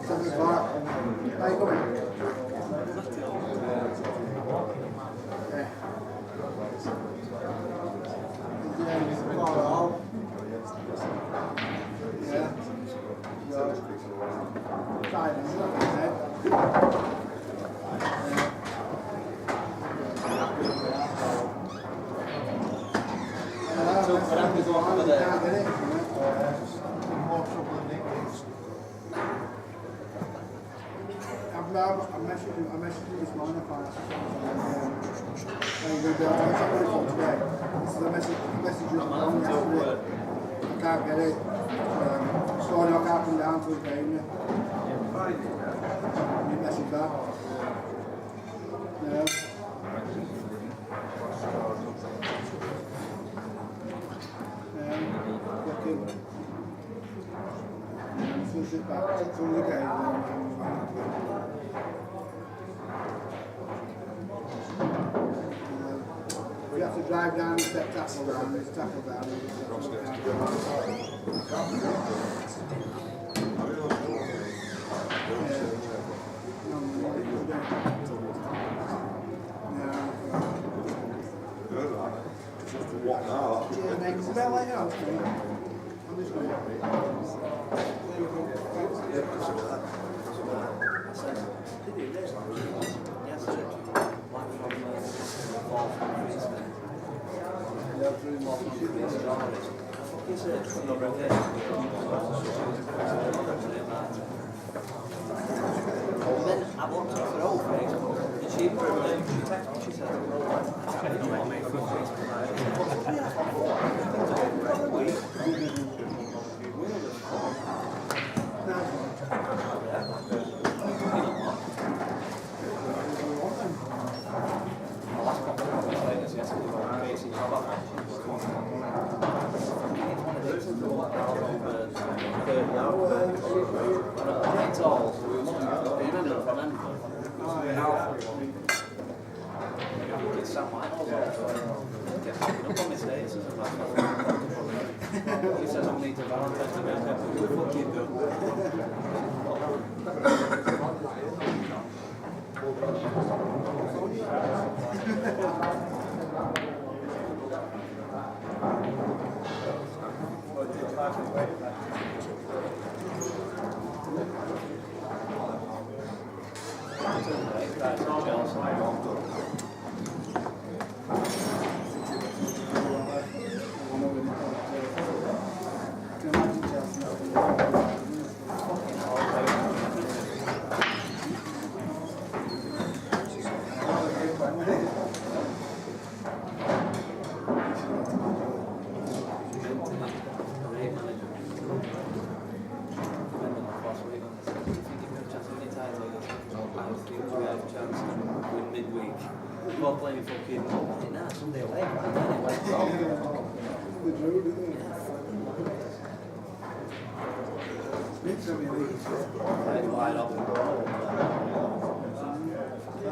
7 o'clock. How you going? Yeah. I messaged you this morning. Are you going to be able to answer my phone today? This is a message you yesterday. I can't get it. So I knock up and down to the game. You message back. Yeah. Sit back from the game. We have to drive down and step tackle down. It's tackle down. What now? Yeah, mate, it's about like house, mate. I'm just going then I walked off her old Facebook, and she texted me, she said, it's something like that. He says I'm need to Valentine's Day. What you do? Well, playing fucking Sunday away, wide open.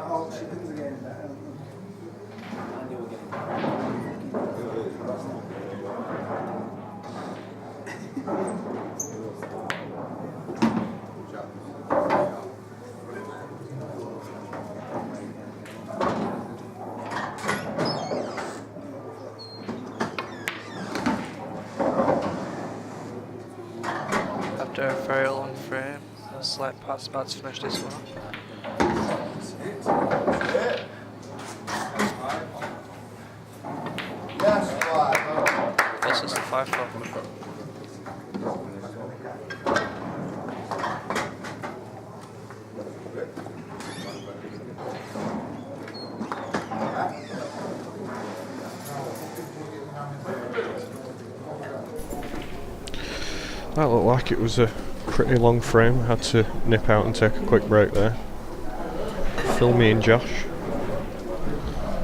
Oh, she comes again. And you were getting After a very long frame, a slight pass about to finish this one. Yes, five. Plus it's the 5-4. That looked like it was a pretty long frame. I had to nip out and take a quick break there. Fill me in, Josh.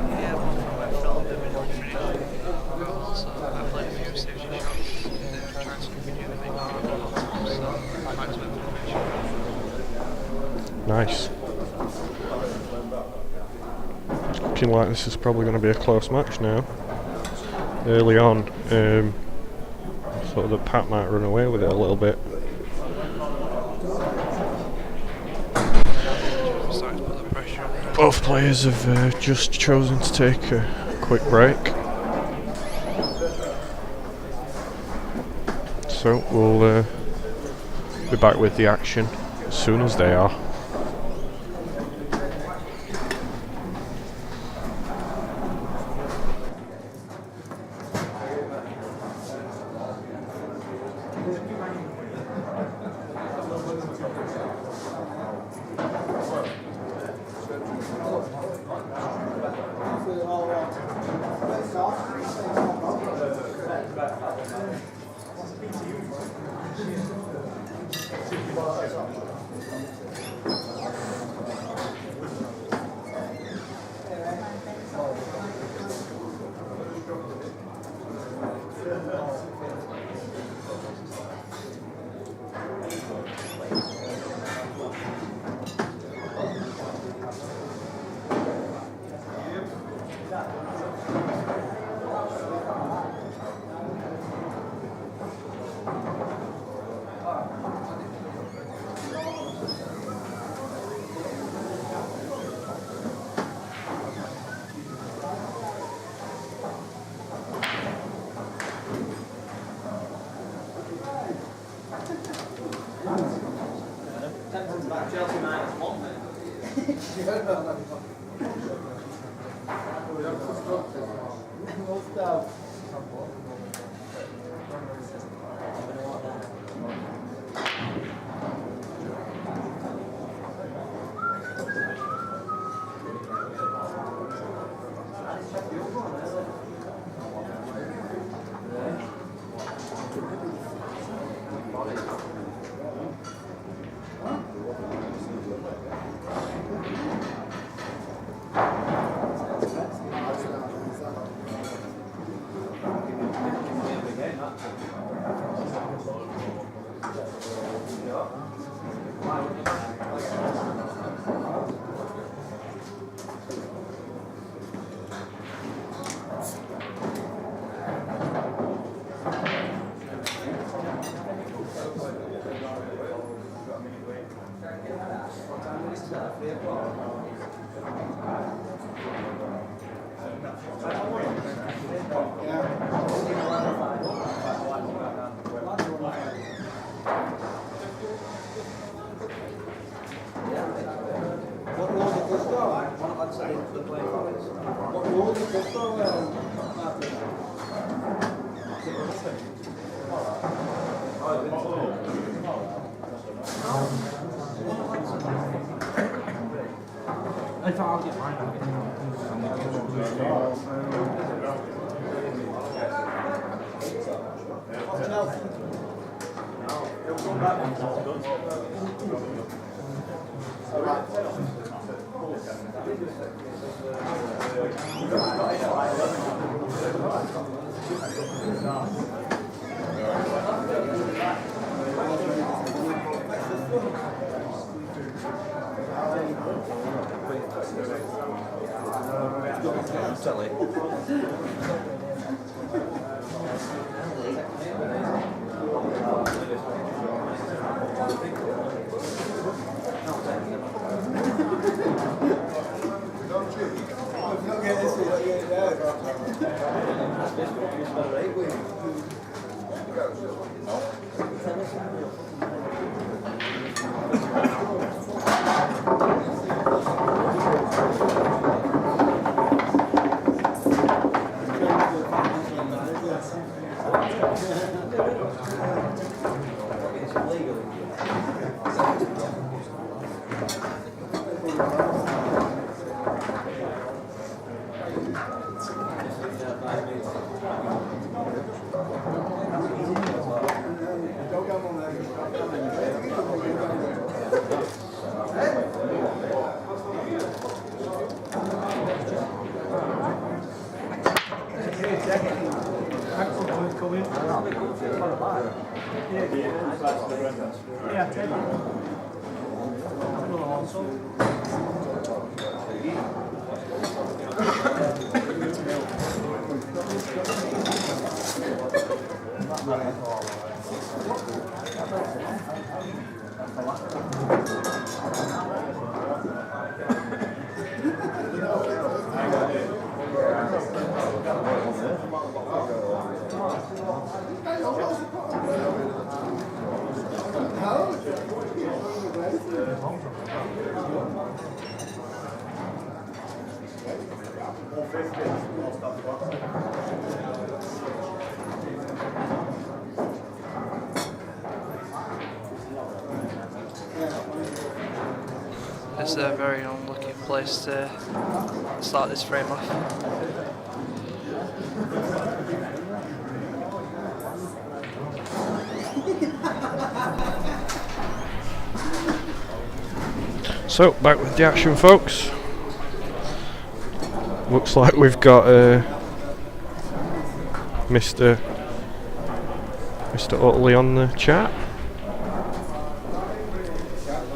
Yeah, well, I felt a bit more free. So I played a few safety shots. Tried to continue the big arm. So I might as well finish. Nice. It's looking like this is probably going to be a close match now. Early on, sort of the Pat might run away with it a little bit. Starting to put the pressure on. Both players have just chosen to take a quick break. So we'll be back with the action as soon as they are. Chelsea -1 then. In fact, I'll get mine. It's a very unlucky place to start this frame off. So, back with the action, folks. Looks like we've got Mr. Utley on the chat,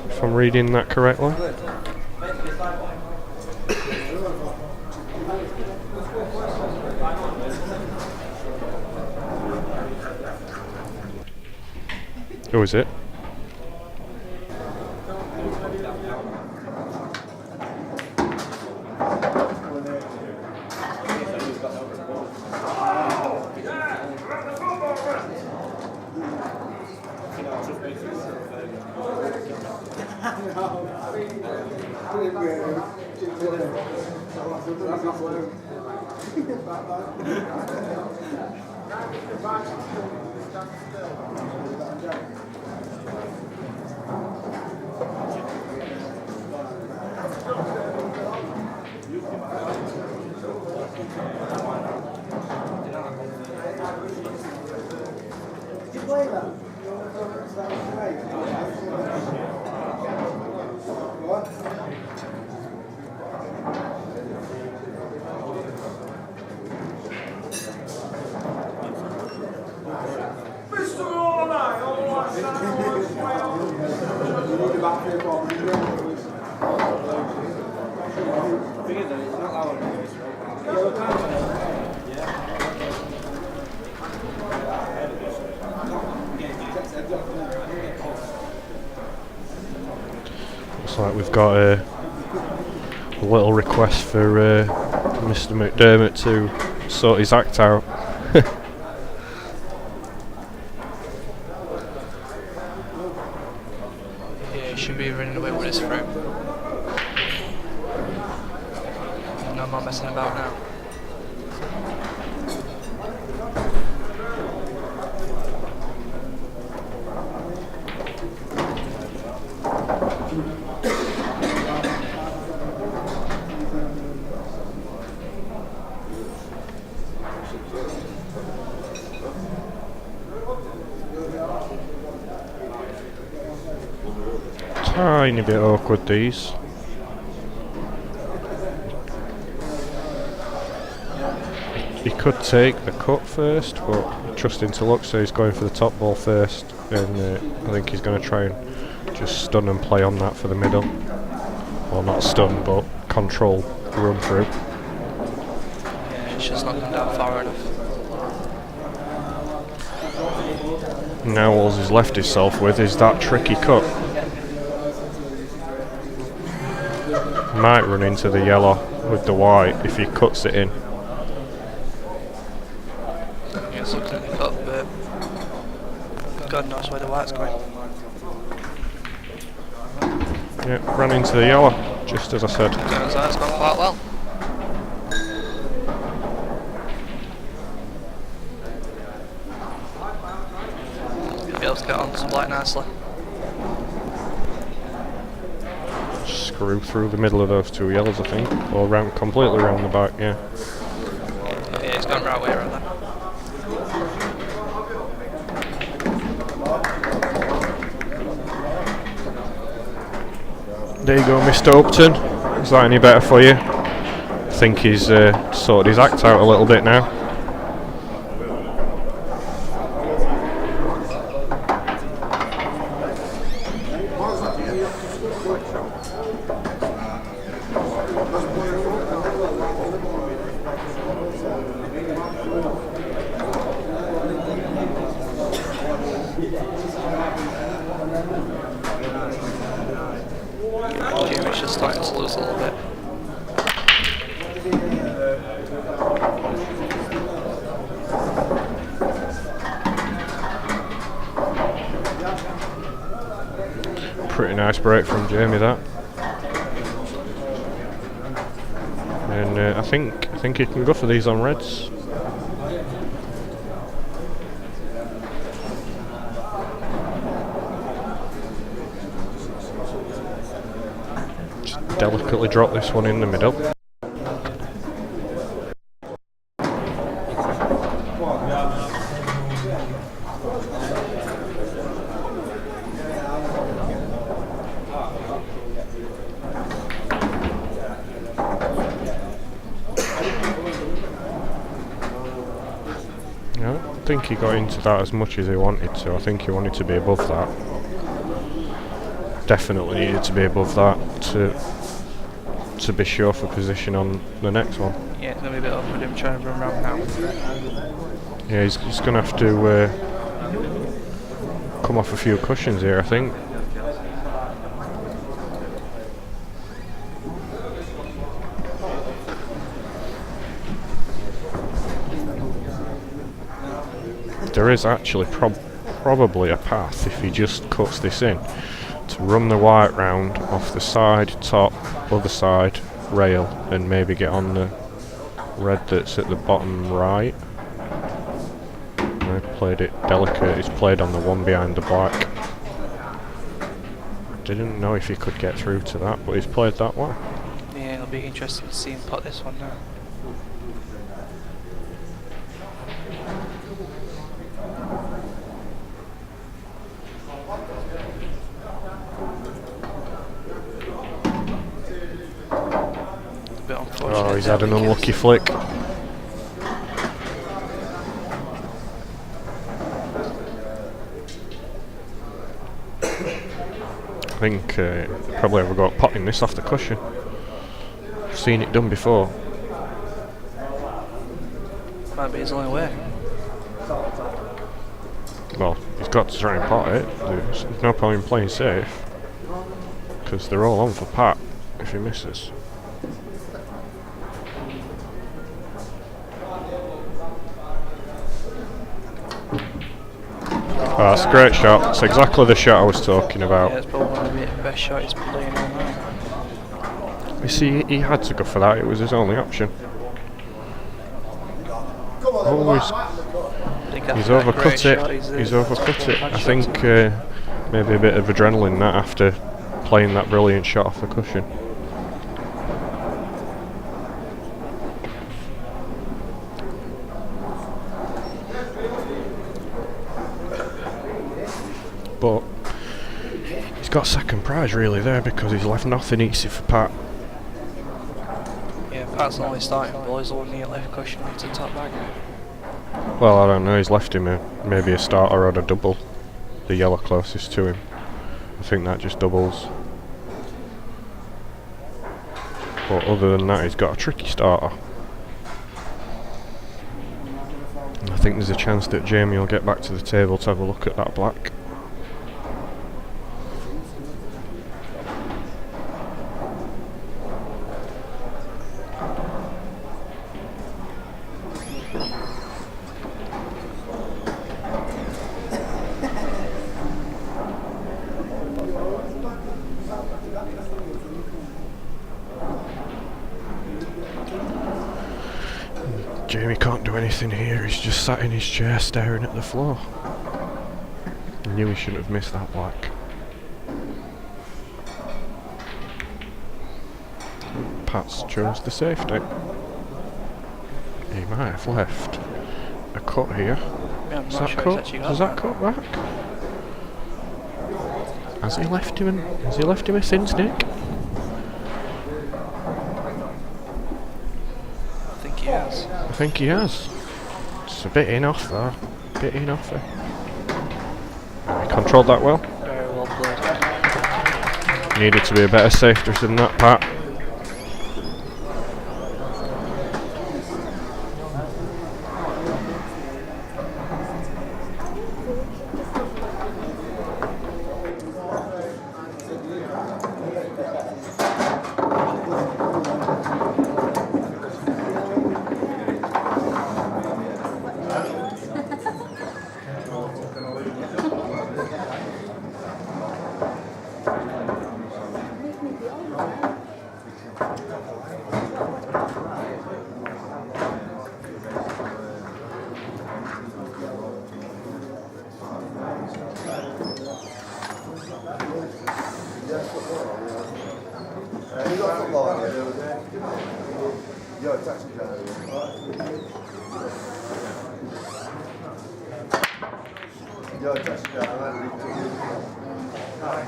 if I'm reading that correctly. Who is it? Looks like we've got a little request for Mr. Mcdermott to sort his act out. Yeah, he should be running away with his frame. I'm not messing about now. Tiny bit awkward these. He could take the cut first, but trusting to luck, so he's going for the top ball first, and I think he's going to try and just stun and play on that for the middle. Well, not stun, but control the run through. Yeah, it's just not come down far enough. Now all he's left himself with is that tricky cut. Might run into the yellow with the white if he cuts it in. Yeah, it's looking at the cut, but God knows where the white's going. Yeah, ran into the yellow, just as I said. Turns out it's gone quite well. You'll be able to get on to black nicely. Screw through the middle of those two yellows, I think, or round completely round the back. Yeah. Yeah, he's gone right way around there. There you go, Mr. Upton. Is that any better for you? I think he's sorted his act out a little bit now. Jaime's just starting to lose a little bit. Pretty nice break from Jaime, that. And I think he can go for these on reds. Just delicately drop this one in the middle. I don't think he got into that as much as he wanted to. I think he wanted to be above that. Definitely needed to be above that to be sure for position on the next one. Yeah, it's going to be a bit awkward him trying to run around now. Yeah, he's going to have to come off a few cushions here, I think. There is actually probably a path, if he just cuts this in, to run the white round off the side, top, other side, rail, and maybe get on the red that's at the bottom right. I played it delicate, he's played on the one behind the black. Didn't know if he could get through to that, but he's played that one. Yeah, it'll be interesting to see him put this one now. Oh, he's had an unlucky flick. I think probably ever got potting this off the cushion. I've seen it done before. Might be his only way. Well, he's got to try and pot it. There's no point in playing safe, because they're all on for pat if he misses. Oh, that's a great shot. It's exactly the shot I was talking about. Yeah, it's probably one of the best shots he's playing all night. You see, he had to go for that. It was his only option. Oh, he's overcut it. He's overcut it. I think maybe a bit of adrenaline that after playing that brilliant shot off the cushion. But he's got second prize really there because he's left nothing easy for Pat. Yeah, Pat's only starting ball, he's only left cushion into top bag. Well, I don't know, he's left him maybe a starter or a double. The yellow closest to him. I think that just doubles. But other than that, he's got a tricky starter. And I think there's a chance that Jaime will get back to the table to have a look at that black. Jaime can't do anything here, he's just sat in his chair staring at the floor. He knew he shouldn't have missed that black. Pat's chose the safety. He might have left a cut here. Yeah, Is that cut? Does that cut back? Has he left him a thin stick? I think he has. It's a bit in off though. Bit in off there. He controlled that well. Very well played. Needed to be a better safety than that, Pat.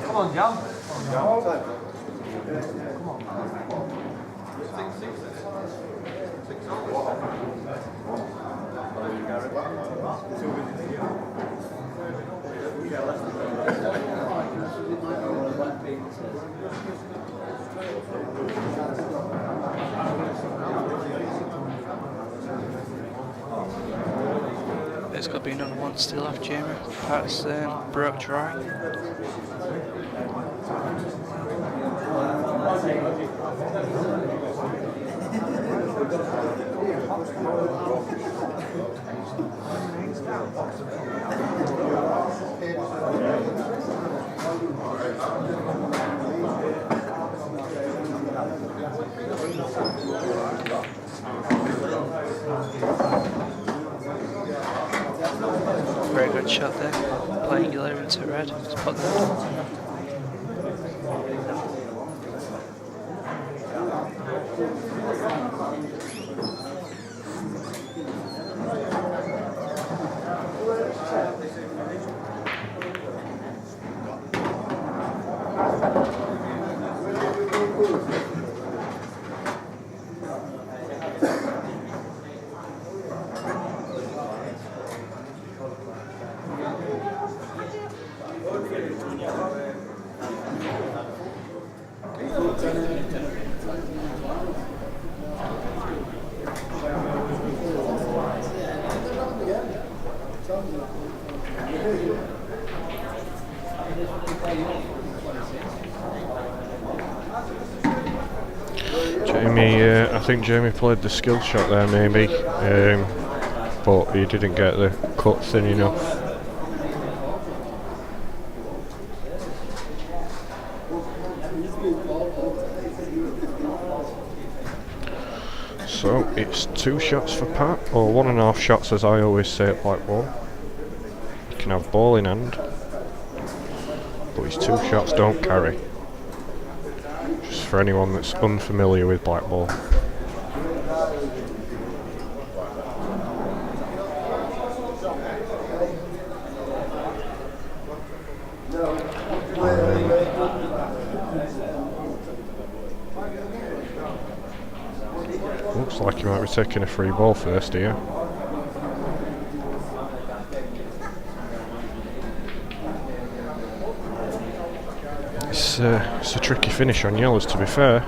Come on, Jam. There's got to be another one still left, Jaime. Pat's broke dry. Very good shot there, playing yellow into red. Just put that. I think Jaime played the skill shot there maybe, but he didn't get the cut thin enough. So it's 2 shots for Pat, or 1.5 shots as I always say at Blackball. You can have ball in hand, but his 2 shots don't carry. Just for anyone that's unfamiliar with Blackball. Looks like he might be taking a free ball first here. It's a tricky finish on yellows, to be fair.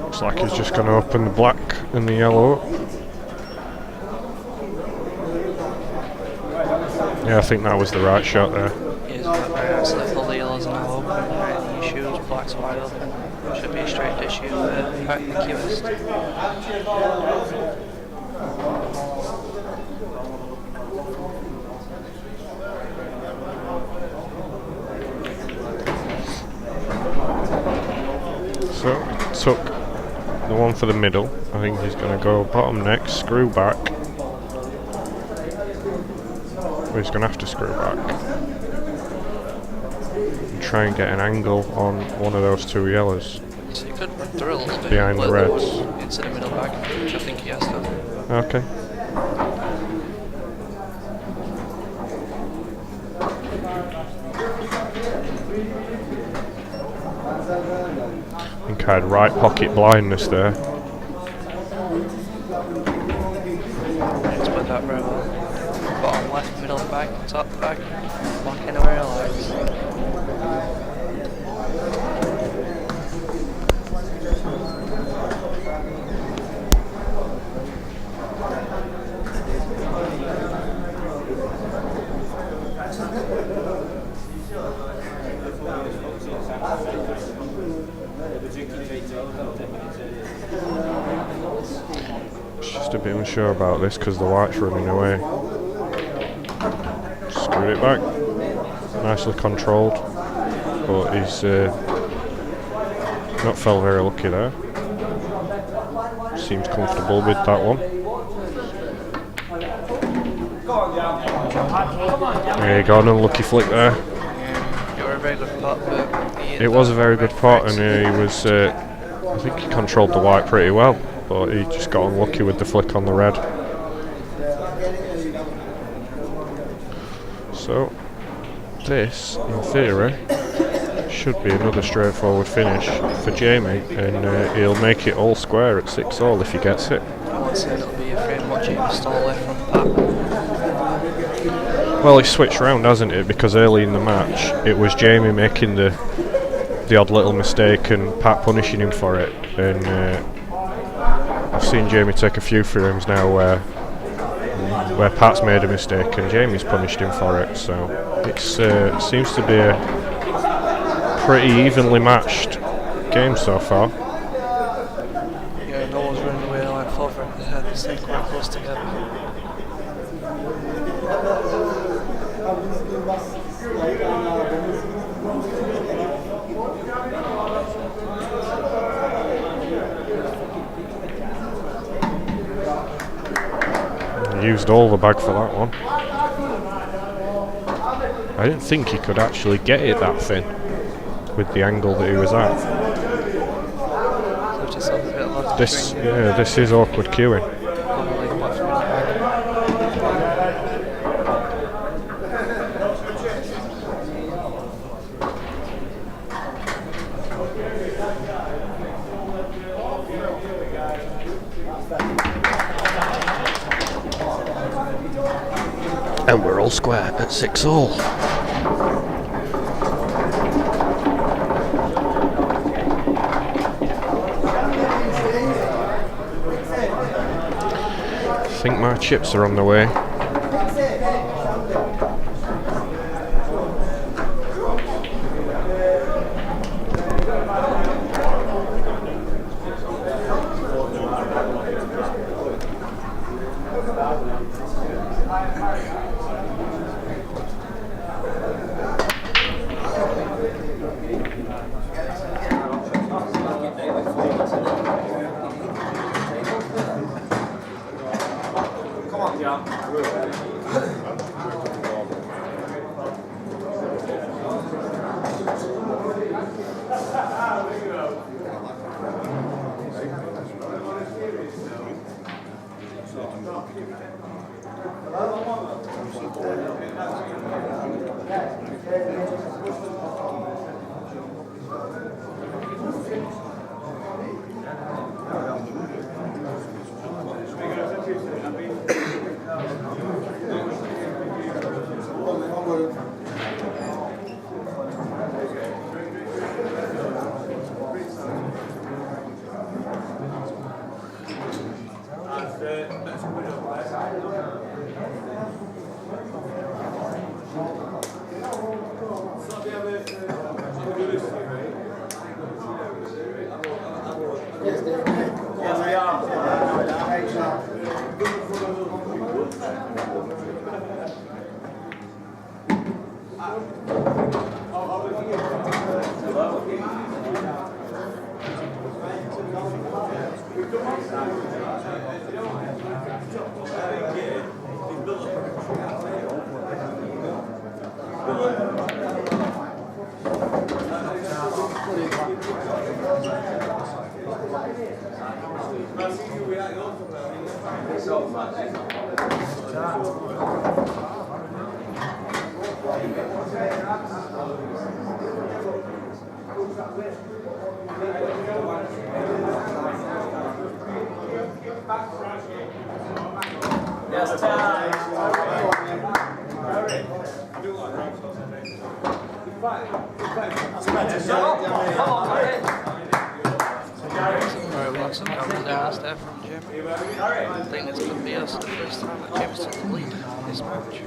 Looks like he's just going to open the black and the yellow up. Yeah, I think that was the right shot there. He's very nicely full the yellows and all open. Right, these shoes, black's wide open. Should be a straight dish shoe for Pat the cutest. So, took the one for the middle. I think he's going to go bottom next, screw back. Well, he's going to have to screw back. And try and get an angle on one of those 2 yellows. So you could run through a little bit. Behind the reds. Into the middle bag, which I think he has done. Okay. I think I had right pocket blindness there. Let's put that very well. Bottom left, middle of the bag, top of the bag, block anywhere he likes. Just a bit unsure about this because the white's running away. Screwed it back. Nicely controlled. But he's not felt very lucky there. Seems comfortable with that one. There you go, an unlucky flick there. Yeah, you were a very good pot, but it was a very good pot, and he was. I think he controlled the white pretty well, but he just got unlucky with the flick on the red. So this, in theory, should be another straightforward finish for Jaime, and he'll make it all square at 6-all if he gets it. I would say it'll be a frame what Jaime stole away from Pat. Well, he switched round, hasn't it? Because early in the match, it was Jaime making the odd little mistake and Pat punishing him for it. And I've seen Jaime take a few frames now where Pat's made a mistake and Jaime's punished him for it. So it seems to be a pretty evenly matched game so far. Yeah, no one's running away like Fover. They stay quite close together. Used all the bag for that one. I didn't think he could actually get it that thin with the angle that he was at. This is awkward queuing. And we're all square at 6-all. think my chips are on the way. Right, we got some coming down there from Jim. I think this could be us the first time that Jim's took the lead in this match.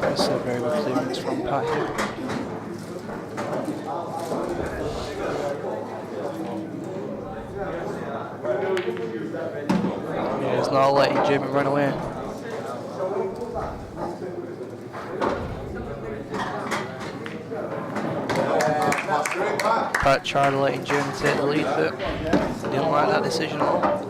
That's a very good clearance from Pat here. Yeah, he's not letting Jaime run away. Pat tried letting Jaime take the lead, but didn't like that decision at all.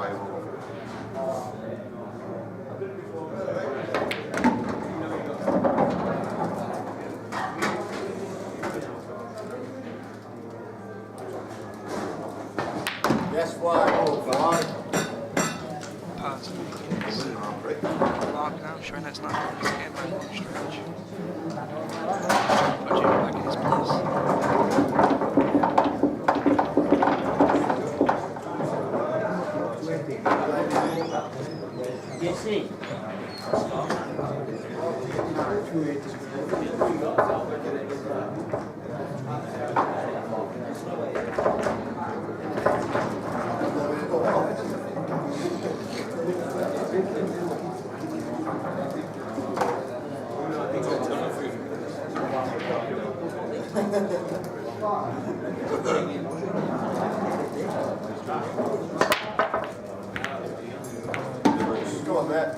Yes, fly. Oh, fly. Pass. Mark now, showing that's not going to get my long stretch. Put Jimmy back in his place. You see? Go on, Matt.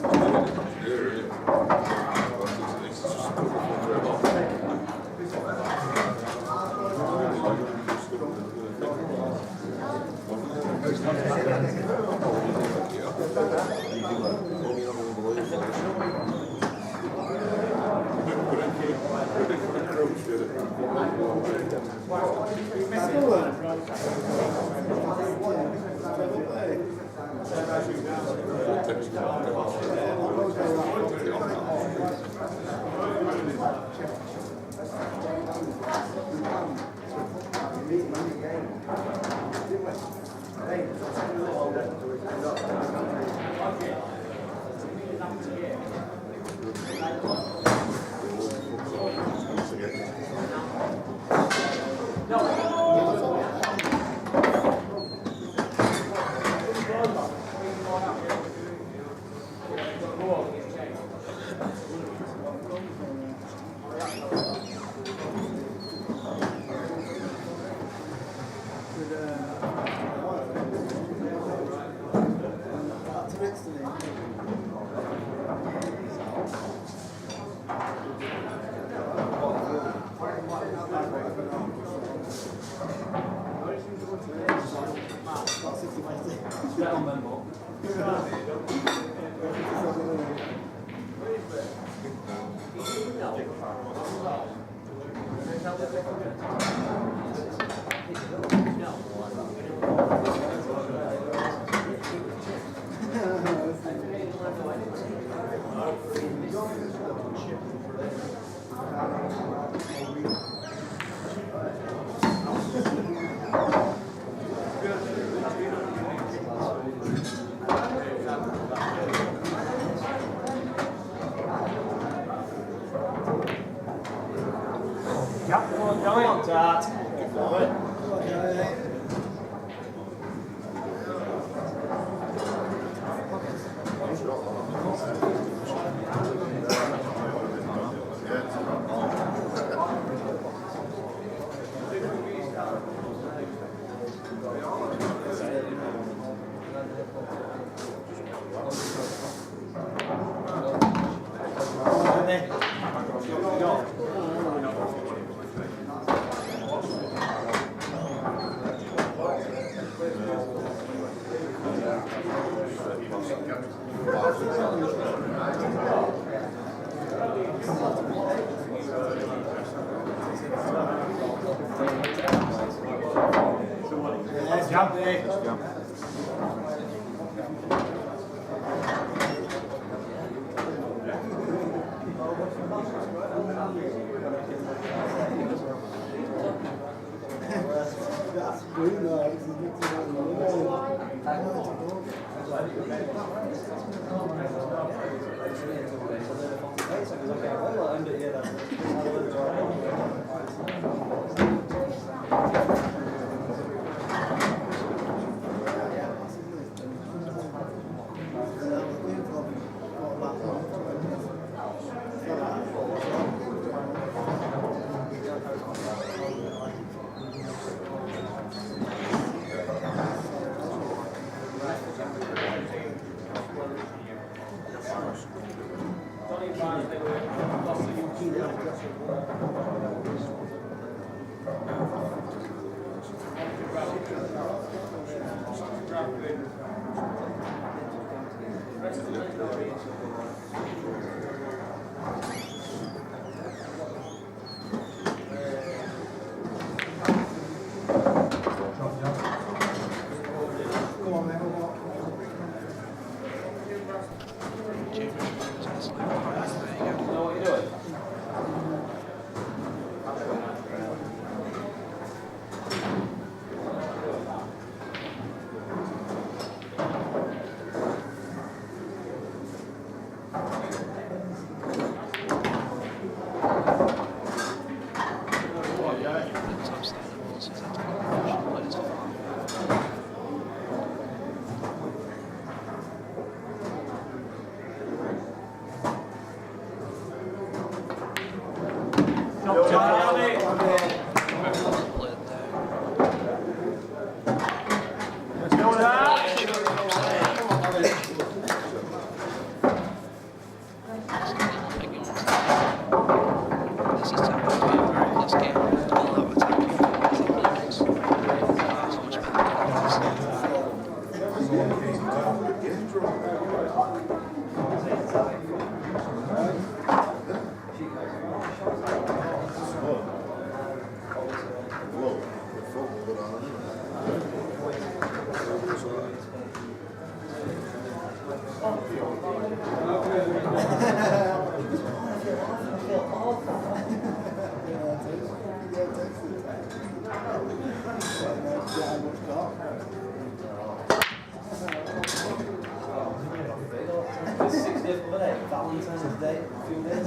Valentine's Day, a few days.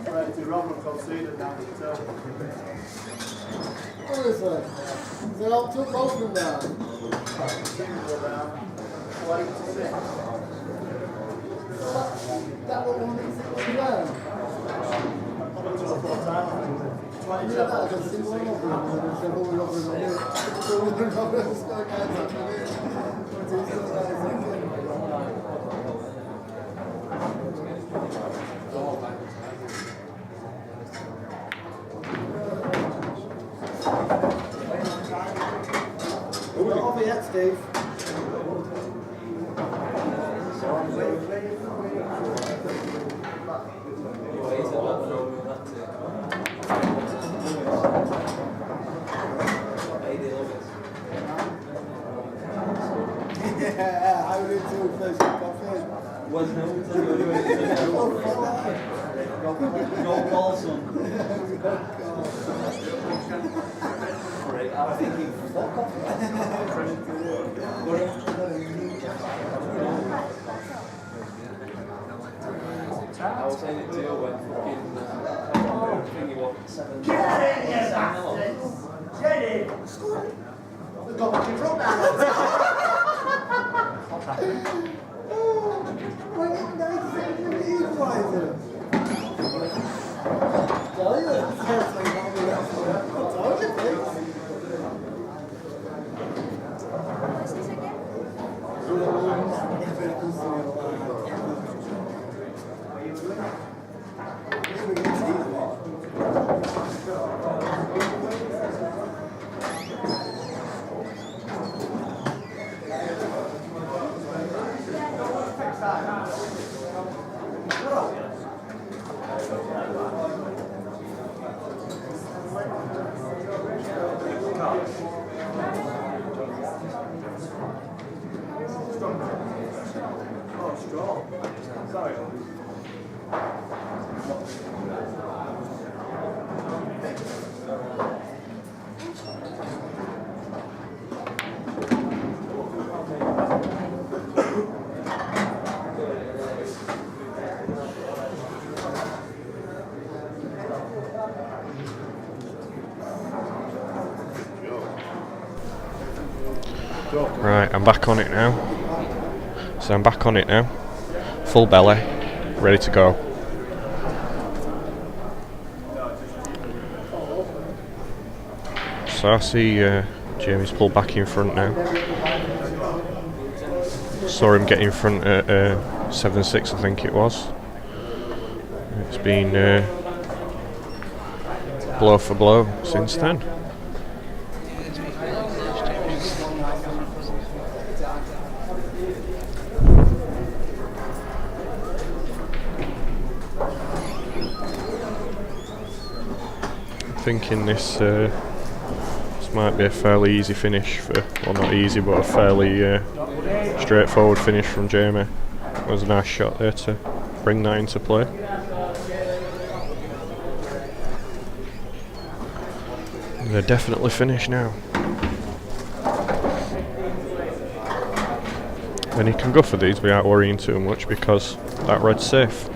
Right, to Robert conceded down to 2. What is it? They all took both of them down. Teams were down 8-6. That was one thing that was down. Not over yet, Steve. Yeah, I would do first coffee. Was no no call, son. I'm thinking, fuck off. I was saying it to you when fucking thingy walked 7. Get in, you bastards! Get in! We've got fucking front now. Why didn't they say you were the equaliser? Tell you that. I told you, please. Right, I'm back on it now. So I'm back on it now. Full belly, ready to go. So I see Jamie's pulled back in front now. Saw him get in front at 7-6, I think it was. It's been blow for blow since then. Thinking this might be a fairly easy finish for, well, not easy, but a fairly straightforward finish from Jaime. It was a nice shot there to bring that into play. And they're definitely finished now. And he can go for these without worrying too much because that red's safe.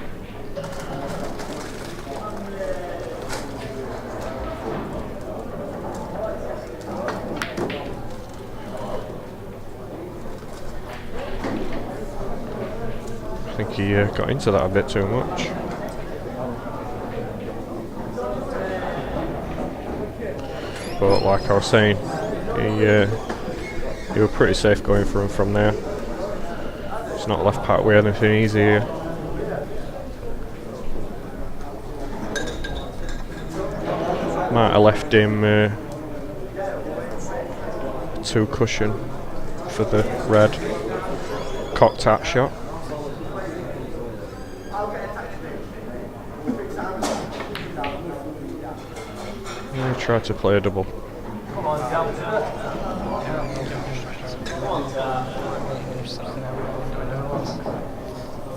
I think he got into that a bit too much. But like I was saying, he was pretty safe going for him from there. It's not left part with anything easy here. Might have left him 2 cushion for the red cocked hat shot. Yeah, he tried to play a double.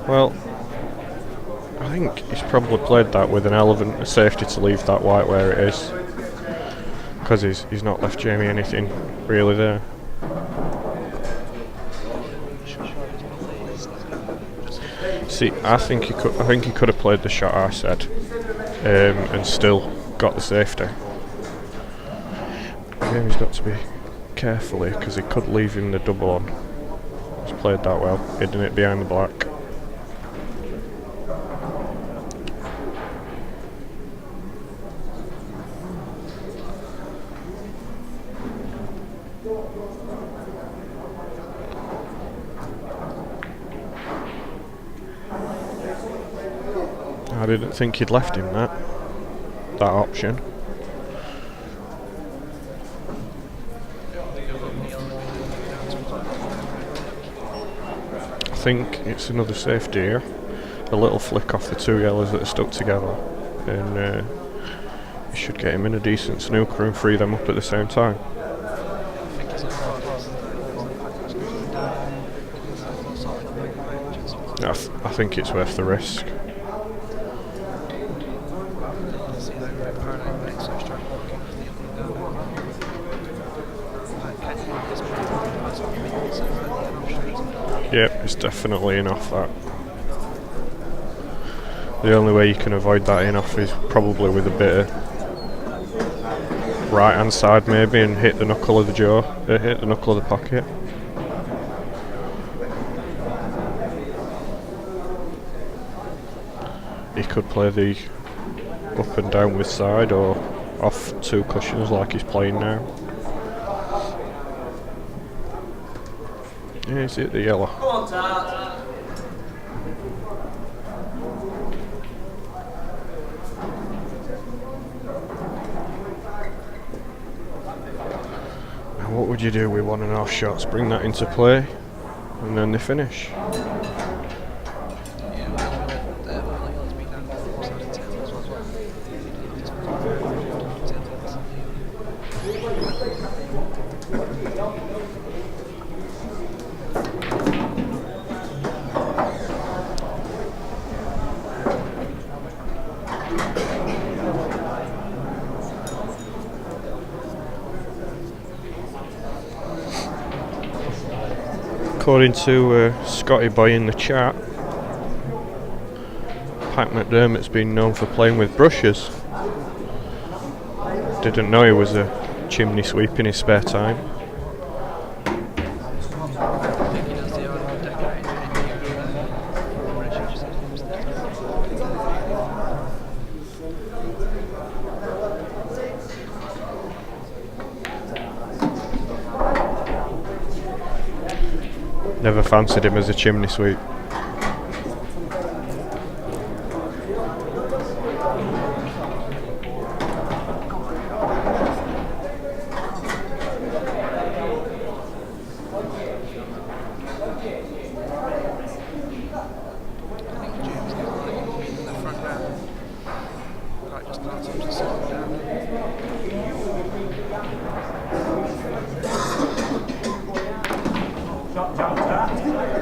Well, I think he's probably played that with an element of safety to leave that white where it is, because he's not left Jaime anything really there. See, I think he could have played the shot I said, and still got the safety. Jaime's got to be careful here because he could leave him the double on. He's played that well, hidden it behind the black. I didn't think he'd left him that option. I think it's another safety here. A little flick off the 2 yellows that are stuck together, and you should get him in a decent snooker and free them up at the same time. I think it's worth the risk. Yep, it's definitely in off that. The only way you can avoid that in off is probably with a bit of right hand side maybe, and hit the knuckle of the jaw, hit the knuckle of the pocket. He could play the up and down with side or off 2 cushions like he's playing now. Yeah, he's hit the yellow. Come on, Tart. Now what would you do with 1.5 shots? Bring that into play and then they finish. According to Scotty Boy in the chat, Mcdermott's been known for playing with brushes. Didn't know he was a chimney sweep in his spare time. Never fancied him as a chimney sweep.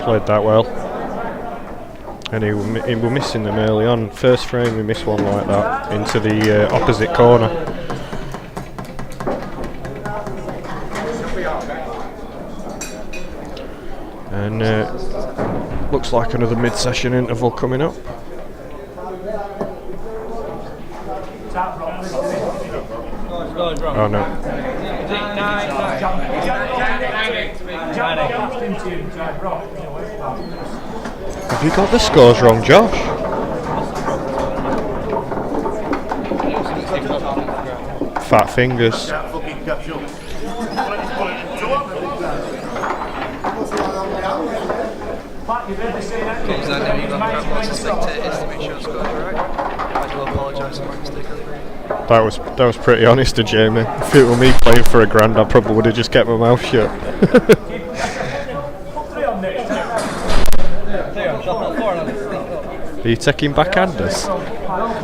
Played that well, and he were missing them early on. First frame we missed one like that into the opposite corner. And looks like another mid-session interval coming up. Oh no. Have you got the scores wrong, Josh? Fat fingers. Comes out now, you've got lots of spectators to make sure the scores are right. do apologise for my mistake. That was pretty honest of Jaime. If it were me playing for £1,000, I probably would have just kept my mouth shut. Are you taking backhanders?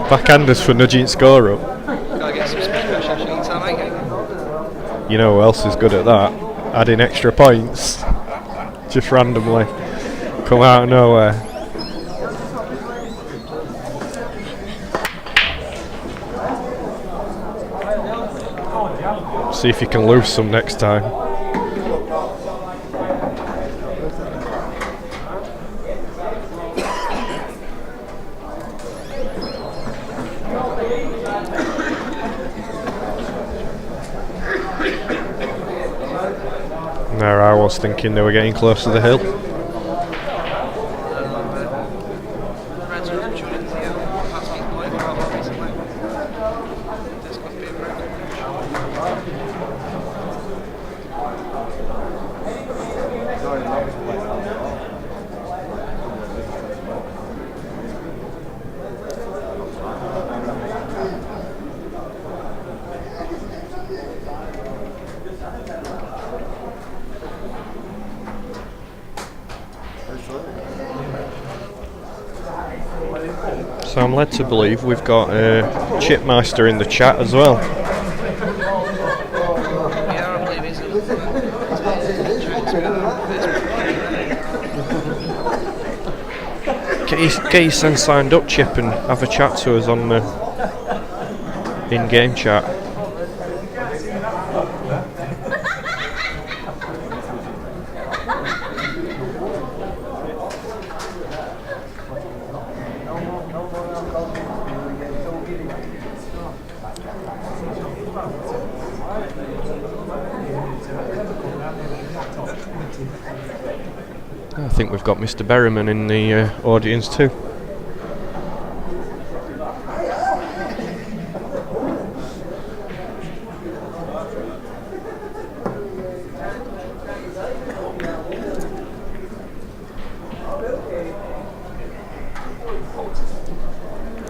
Backhanders for nudging score up? Gotta get some special time, ain't you? You know who else is good at that? Adding extra points. Just randomly. Come out of nowhere. See if you can lose some next time. There I was thinking they were getting close to the hill. So I'm led to believe we've got Chipmeister in the chat as well. Yeah, I believe he's Get your son signed up, Chip, and have a chat to us on the in-game chat. I think we've got Mcdermott in the audience too.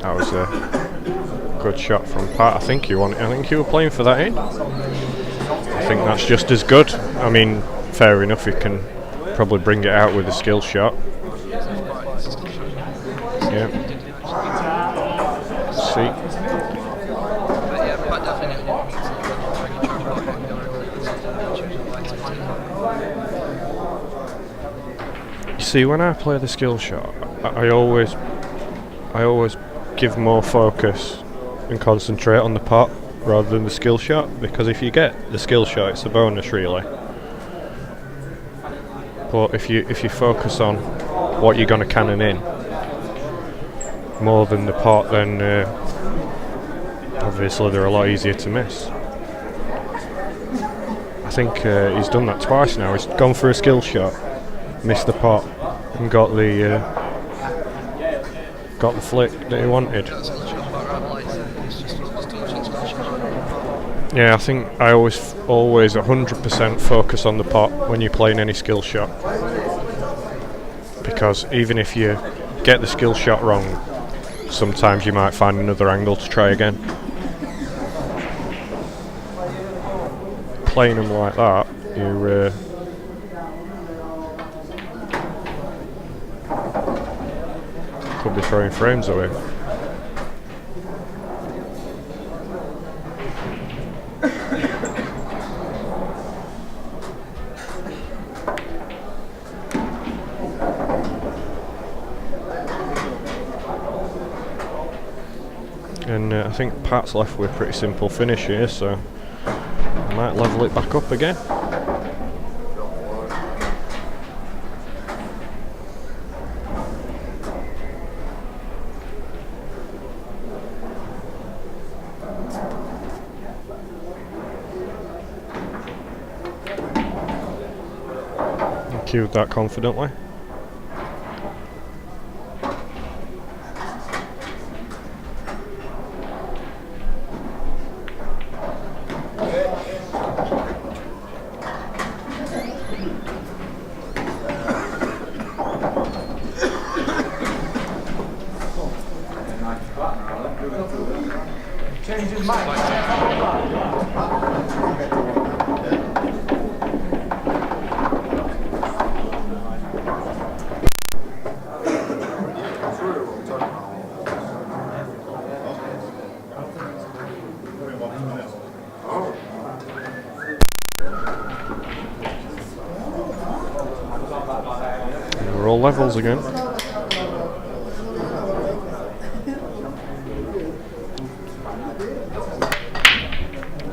That was a good shot from Pat. I think you were playing for that in. I think that's just as good. I mean, fair enough, you can probably bring it out with a skill shot. Yeah. See. You see, when I play the skill shot, I always give more focus and concentrate on the pot rather than the skill shot, because if you get the skill shot, it's a bonus really. But if you focus on what you're going to cannon in more than the pot, then obviously they're a lot easier to miss. I think he's done that twice now. He's gone for a skill shot, missed the pot, and got the flick that he wanted. Yeah, I think I always 100% focus on the pot when you're playing any skill shot, because even if you get the skill shot wrong, sometimes you might find another angle to try again. Playing them like that, you could be throwing frames away. And I think Pat's left with a pretty simple finish here, so I might level it back up again. I queued that confidently. levels again.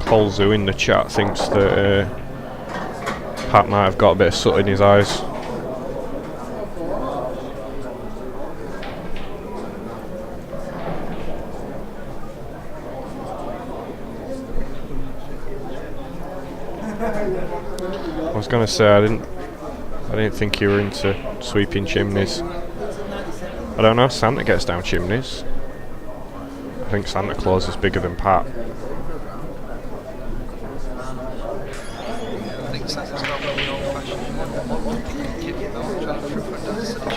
Colzu in the chat thinks that Pat might have got a bit of soot in his eyes. I was going to say I didn't think you were into sweeping chimneys. I don't know, Santa gets down chimneys. I think Santa Claus is bigger than Pat. I think Santa's got really old-fashioned kid, trying to put down silly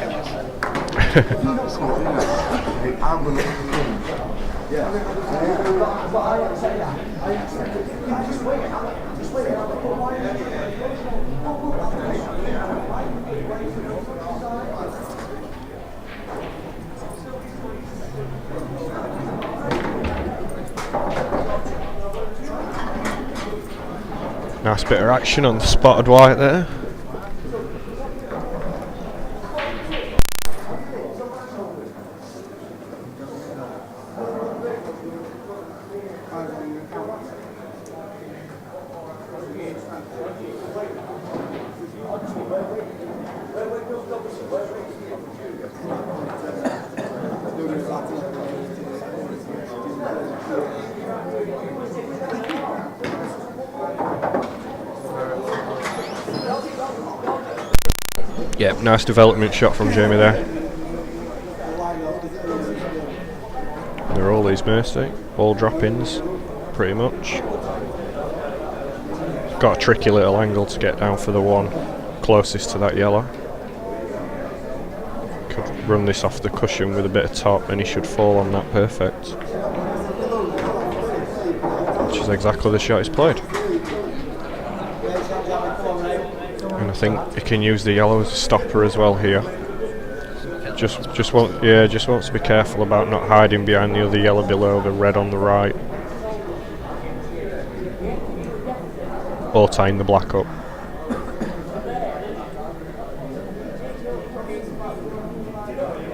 Nice bit of action on the spotted white there. Yep, nice development shot from Jaime there. They're all these Mercy, all drop-ins, pretty much. Got a tricky little angle to get down for the one closest to that yellow. Could run this off the cushion with a bit of top and he should fall on that perfect. Which is exactly the shot he's played. And I think he can use the yellow as a stopper as well here. Just wants to be careful about not hiding behind the other yellow below, the red on the right. Or tying the black up.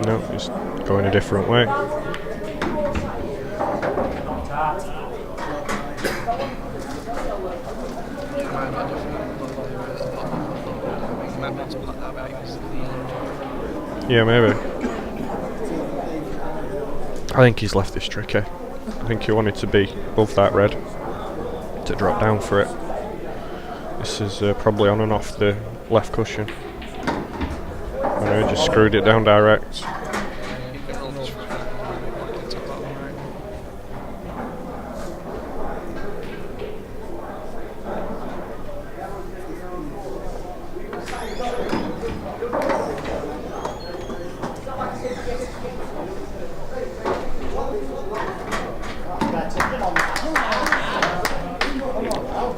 No, just going a different way. Yeah, maybe. I think he's left this tricky. I think he wanted to be above that red to drop down for it. This is probably on and off the left cushion. I know, just screwed it down direct.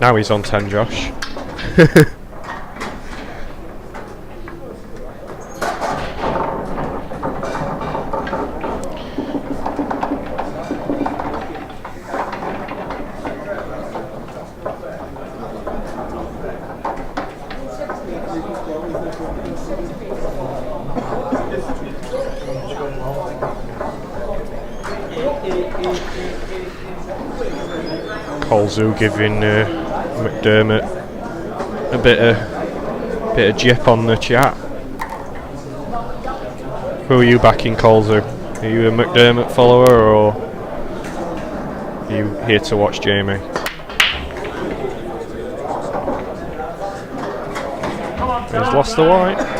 Now he's on 10, Josh. Colzu giving Mcdermott a bit of jip on the chat. Who are you backing, Colzu? Are you a Mcdermott follower or are you here to watch Jaime? He's lost the white.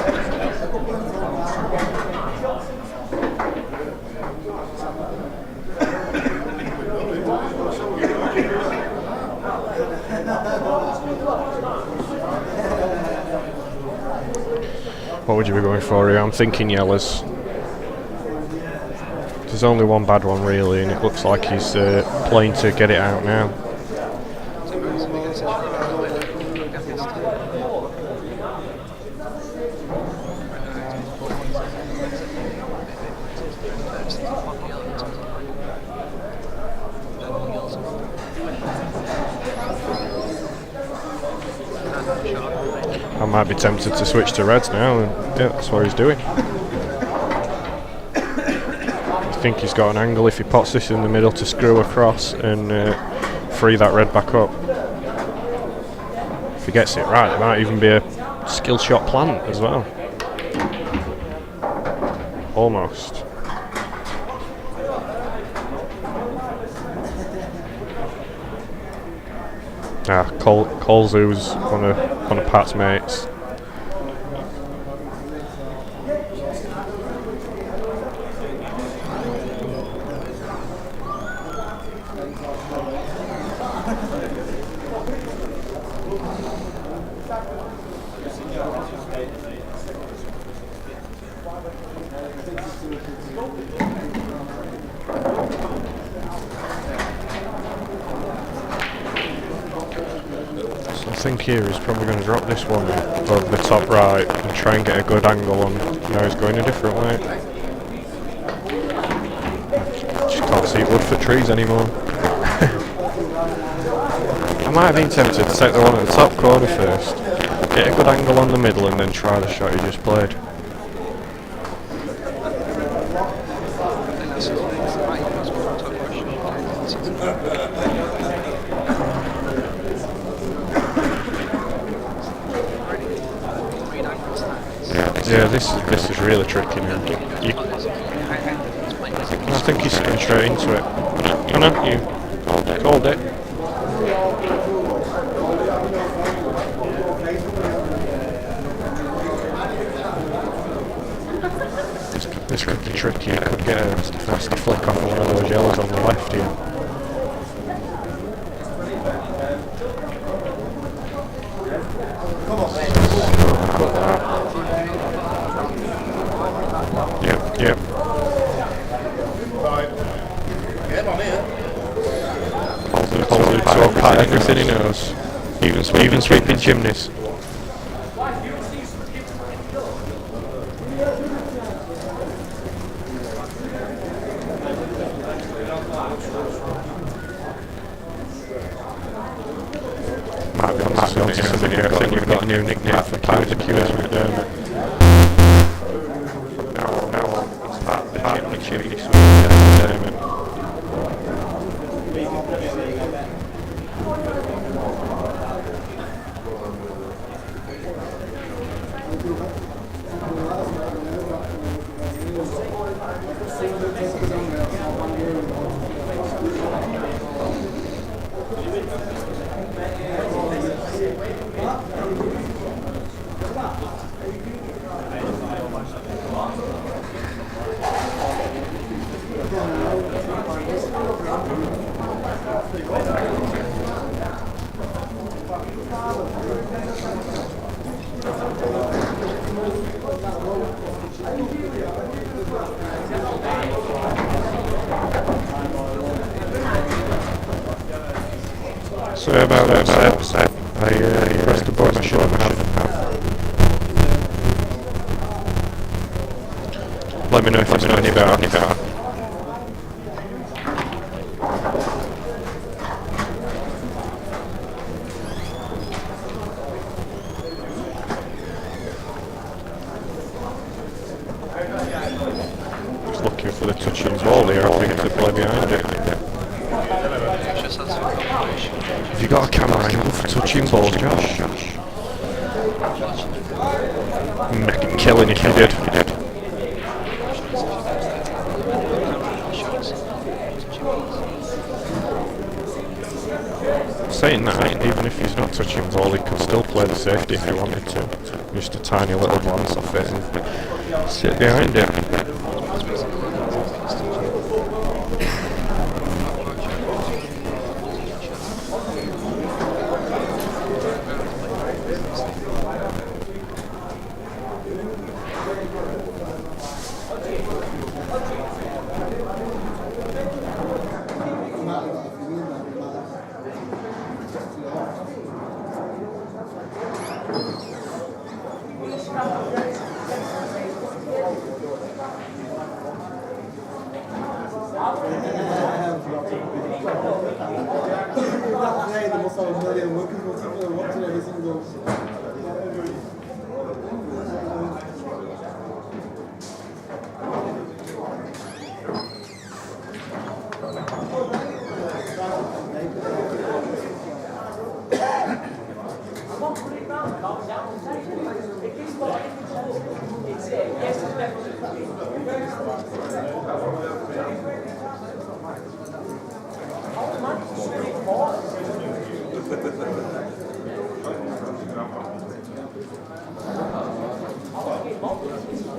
What would you be going for here? I'm thinking yellows. There's only one bad one really, and it looks like he's playing to get it out now. I might be tempted to switch to reds now, and yeah, that's what he's doing. I think he's got an angle if he pots this in the middle to screw across and free that red back up. If he gets it right, it might even be a skill shot plant as well. Almost. Colzoo's one of Pat's mates. I think here he's probably going to drop this one over the top right and try and get a good angle on. Now he's going a different way. Just can't see wood for trees anymore. I might have been tempted to take the one at the top corner first, get a good angle on the middle and then try the shot he just played. Yeah, this is really tricky now. I think he's going straight into it. Oh no, you called it. This could be tricky. It could get a flick off of one of those yellows on the left here. Yep. Hold it to Pat everything he knows. Even sweeping chimneys. Might be on something here. I think we've got a new nickname for Pat, the Q as Mcdermott. Chimney sweep Mcdermott. Sorry about that, Seb. I pressed the button I shouldn't have. Let me know if it's not any better. Just looking for the touching ball here, I think to play behind it. Have you got a camera angle for touching balls, Josh? Killing if you did. Saying that, even if he's not touching ball, he could still play the safety if he wanted to. Just a tiny little glance off it and sit behind it. Nee, dat was al een miljoen. We moeten wel zien wat er is in de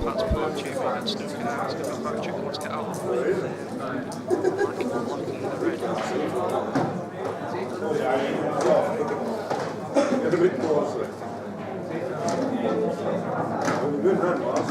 That's poor Jaime and Snooker now. He's going to back check and wants to get out. Blocking the red. Get a bit closer. Good run, boss.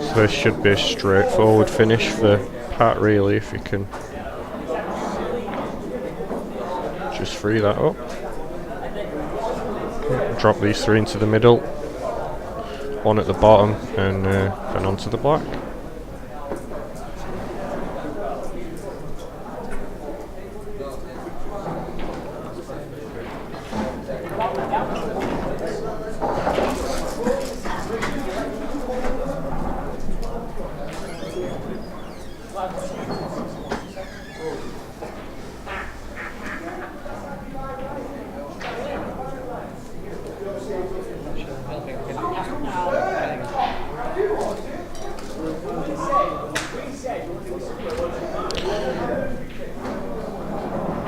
So this should be a straightforward finish for Pat, really, if you can just free that up. Drop these three into the middle, one at the bottom, and then onto the black.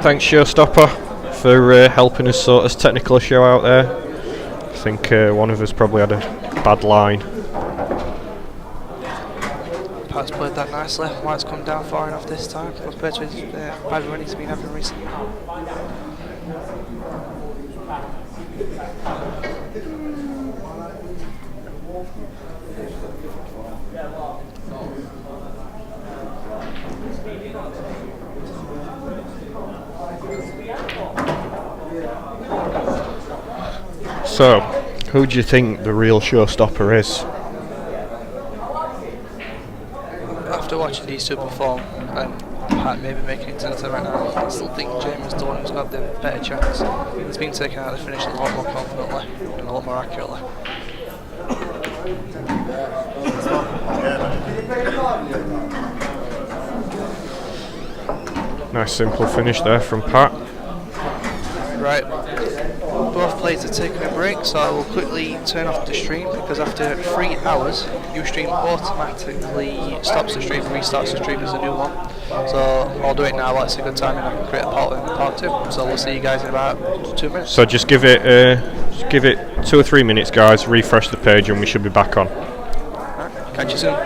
Thanks Showstopper for helping us sort this technical issue out there. I think one of us probably had a bad line. Pat's played that nicely. White's come down far enough this time compared to his bad run he's been having recently. So, who do you think the real showstopper is? After watching these two perform and Pat maybe making it to the right now, I still think Jaime's the one who's got the better chance. He's been taken out of the finish a lot more confidently and a lot more accurately. Nice simple finish there from Pat. Right, both players are taking a break, so I will quickly turn off the stream because after 3 hours, Ustream automatically stops the stream, restarts the stream as a new one. So I'll do it now while it's a good time and I can create a part 2. So we'll see you guys in about 2 minutes. So just give it 2 or 3 minutes, guys. Refresh the page, and we should be back on. Right, catch you soon.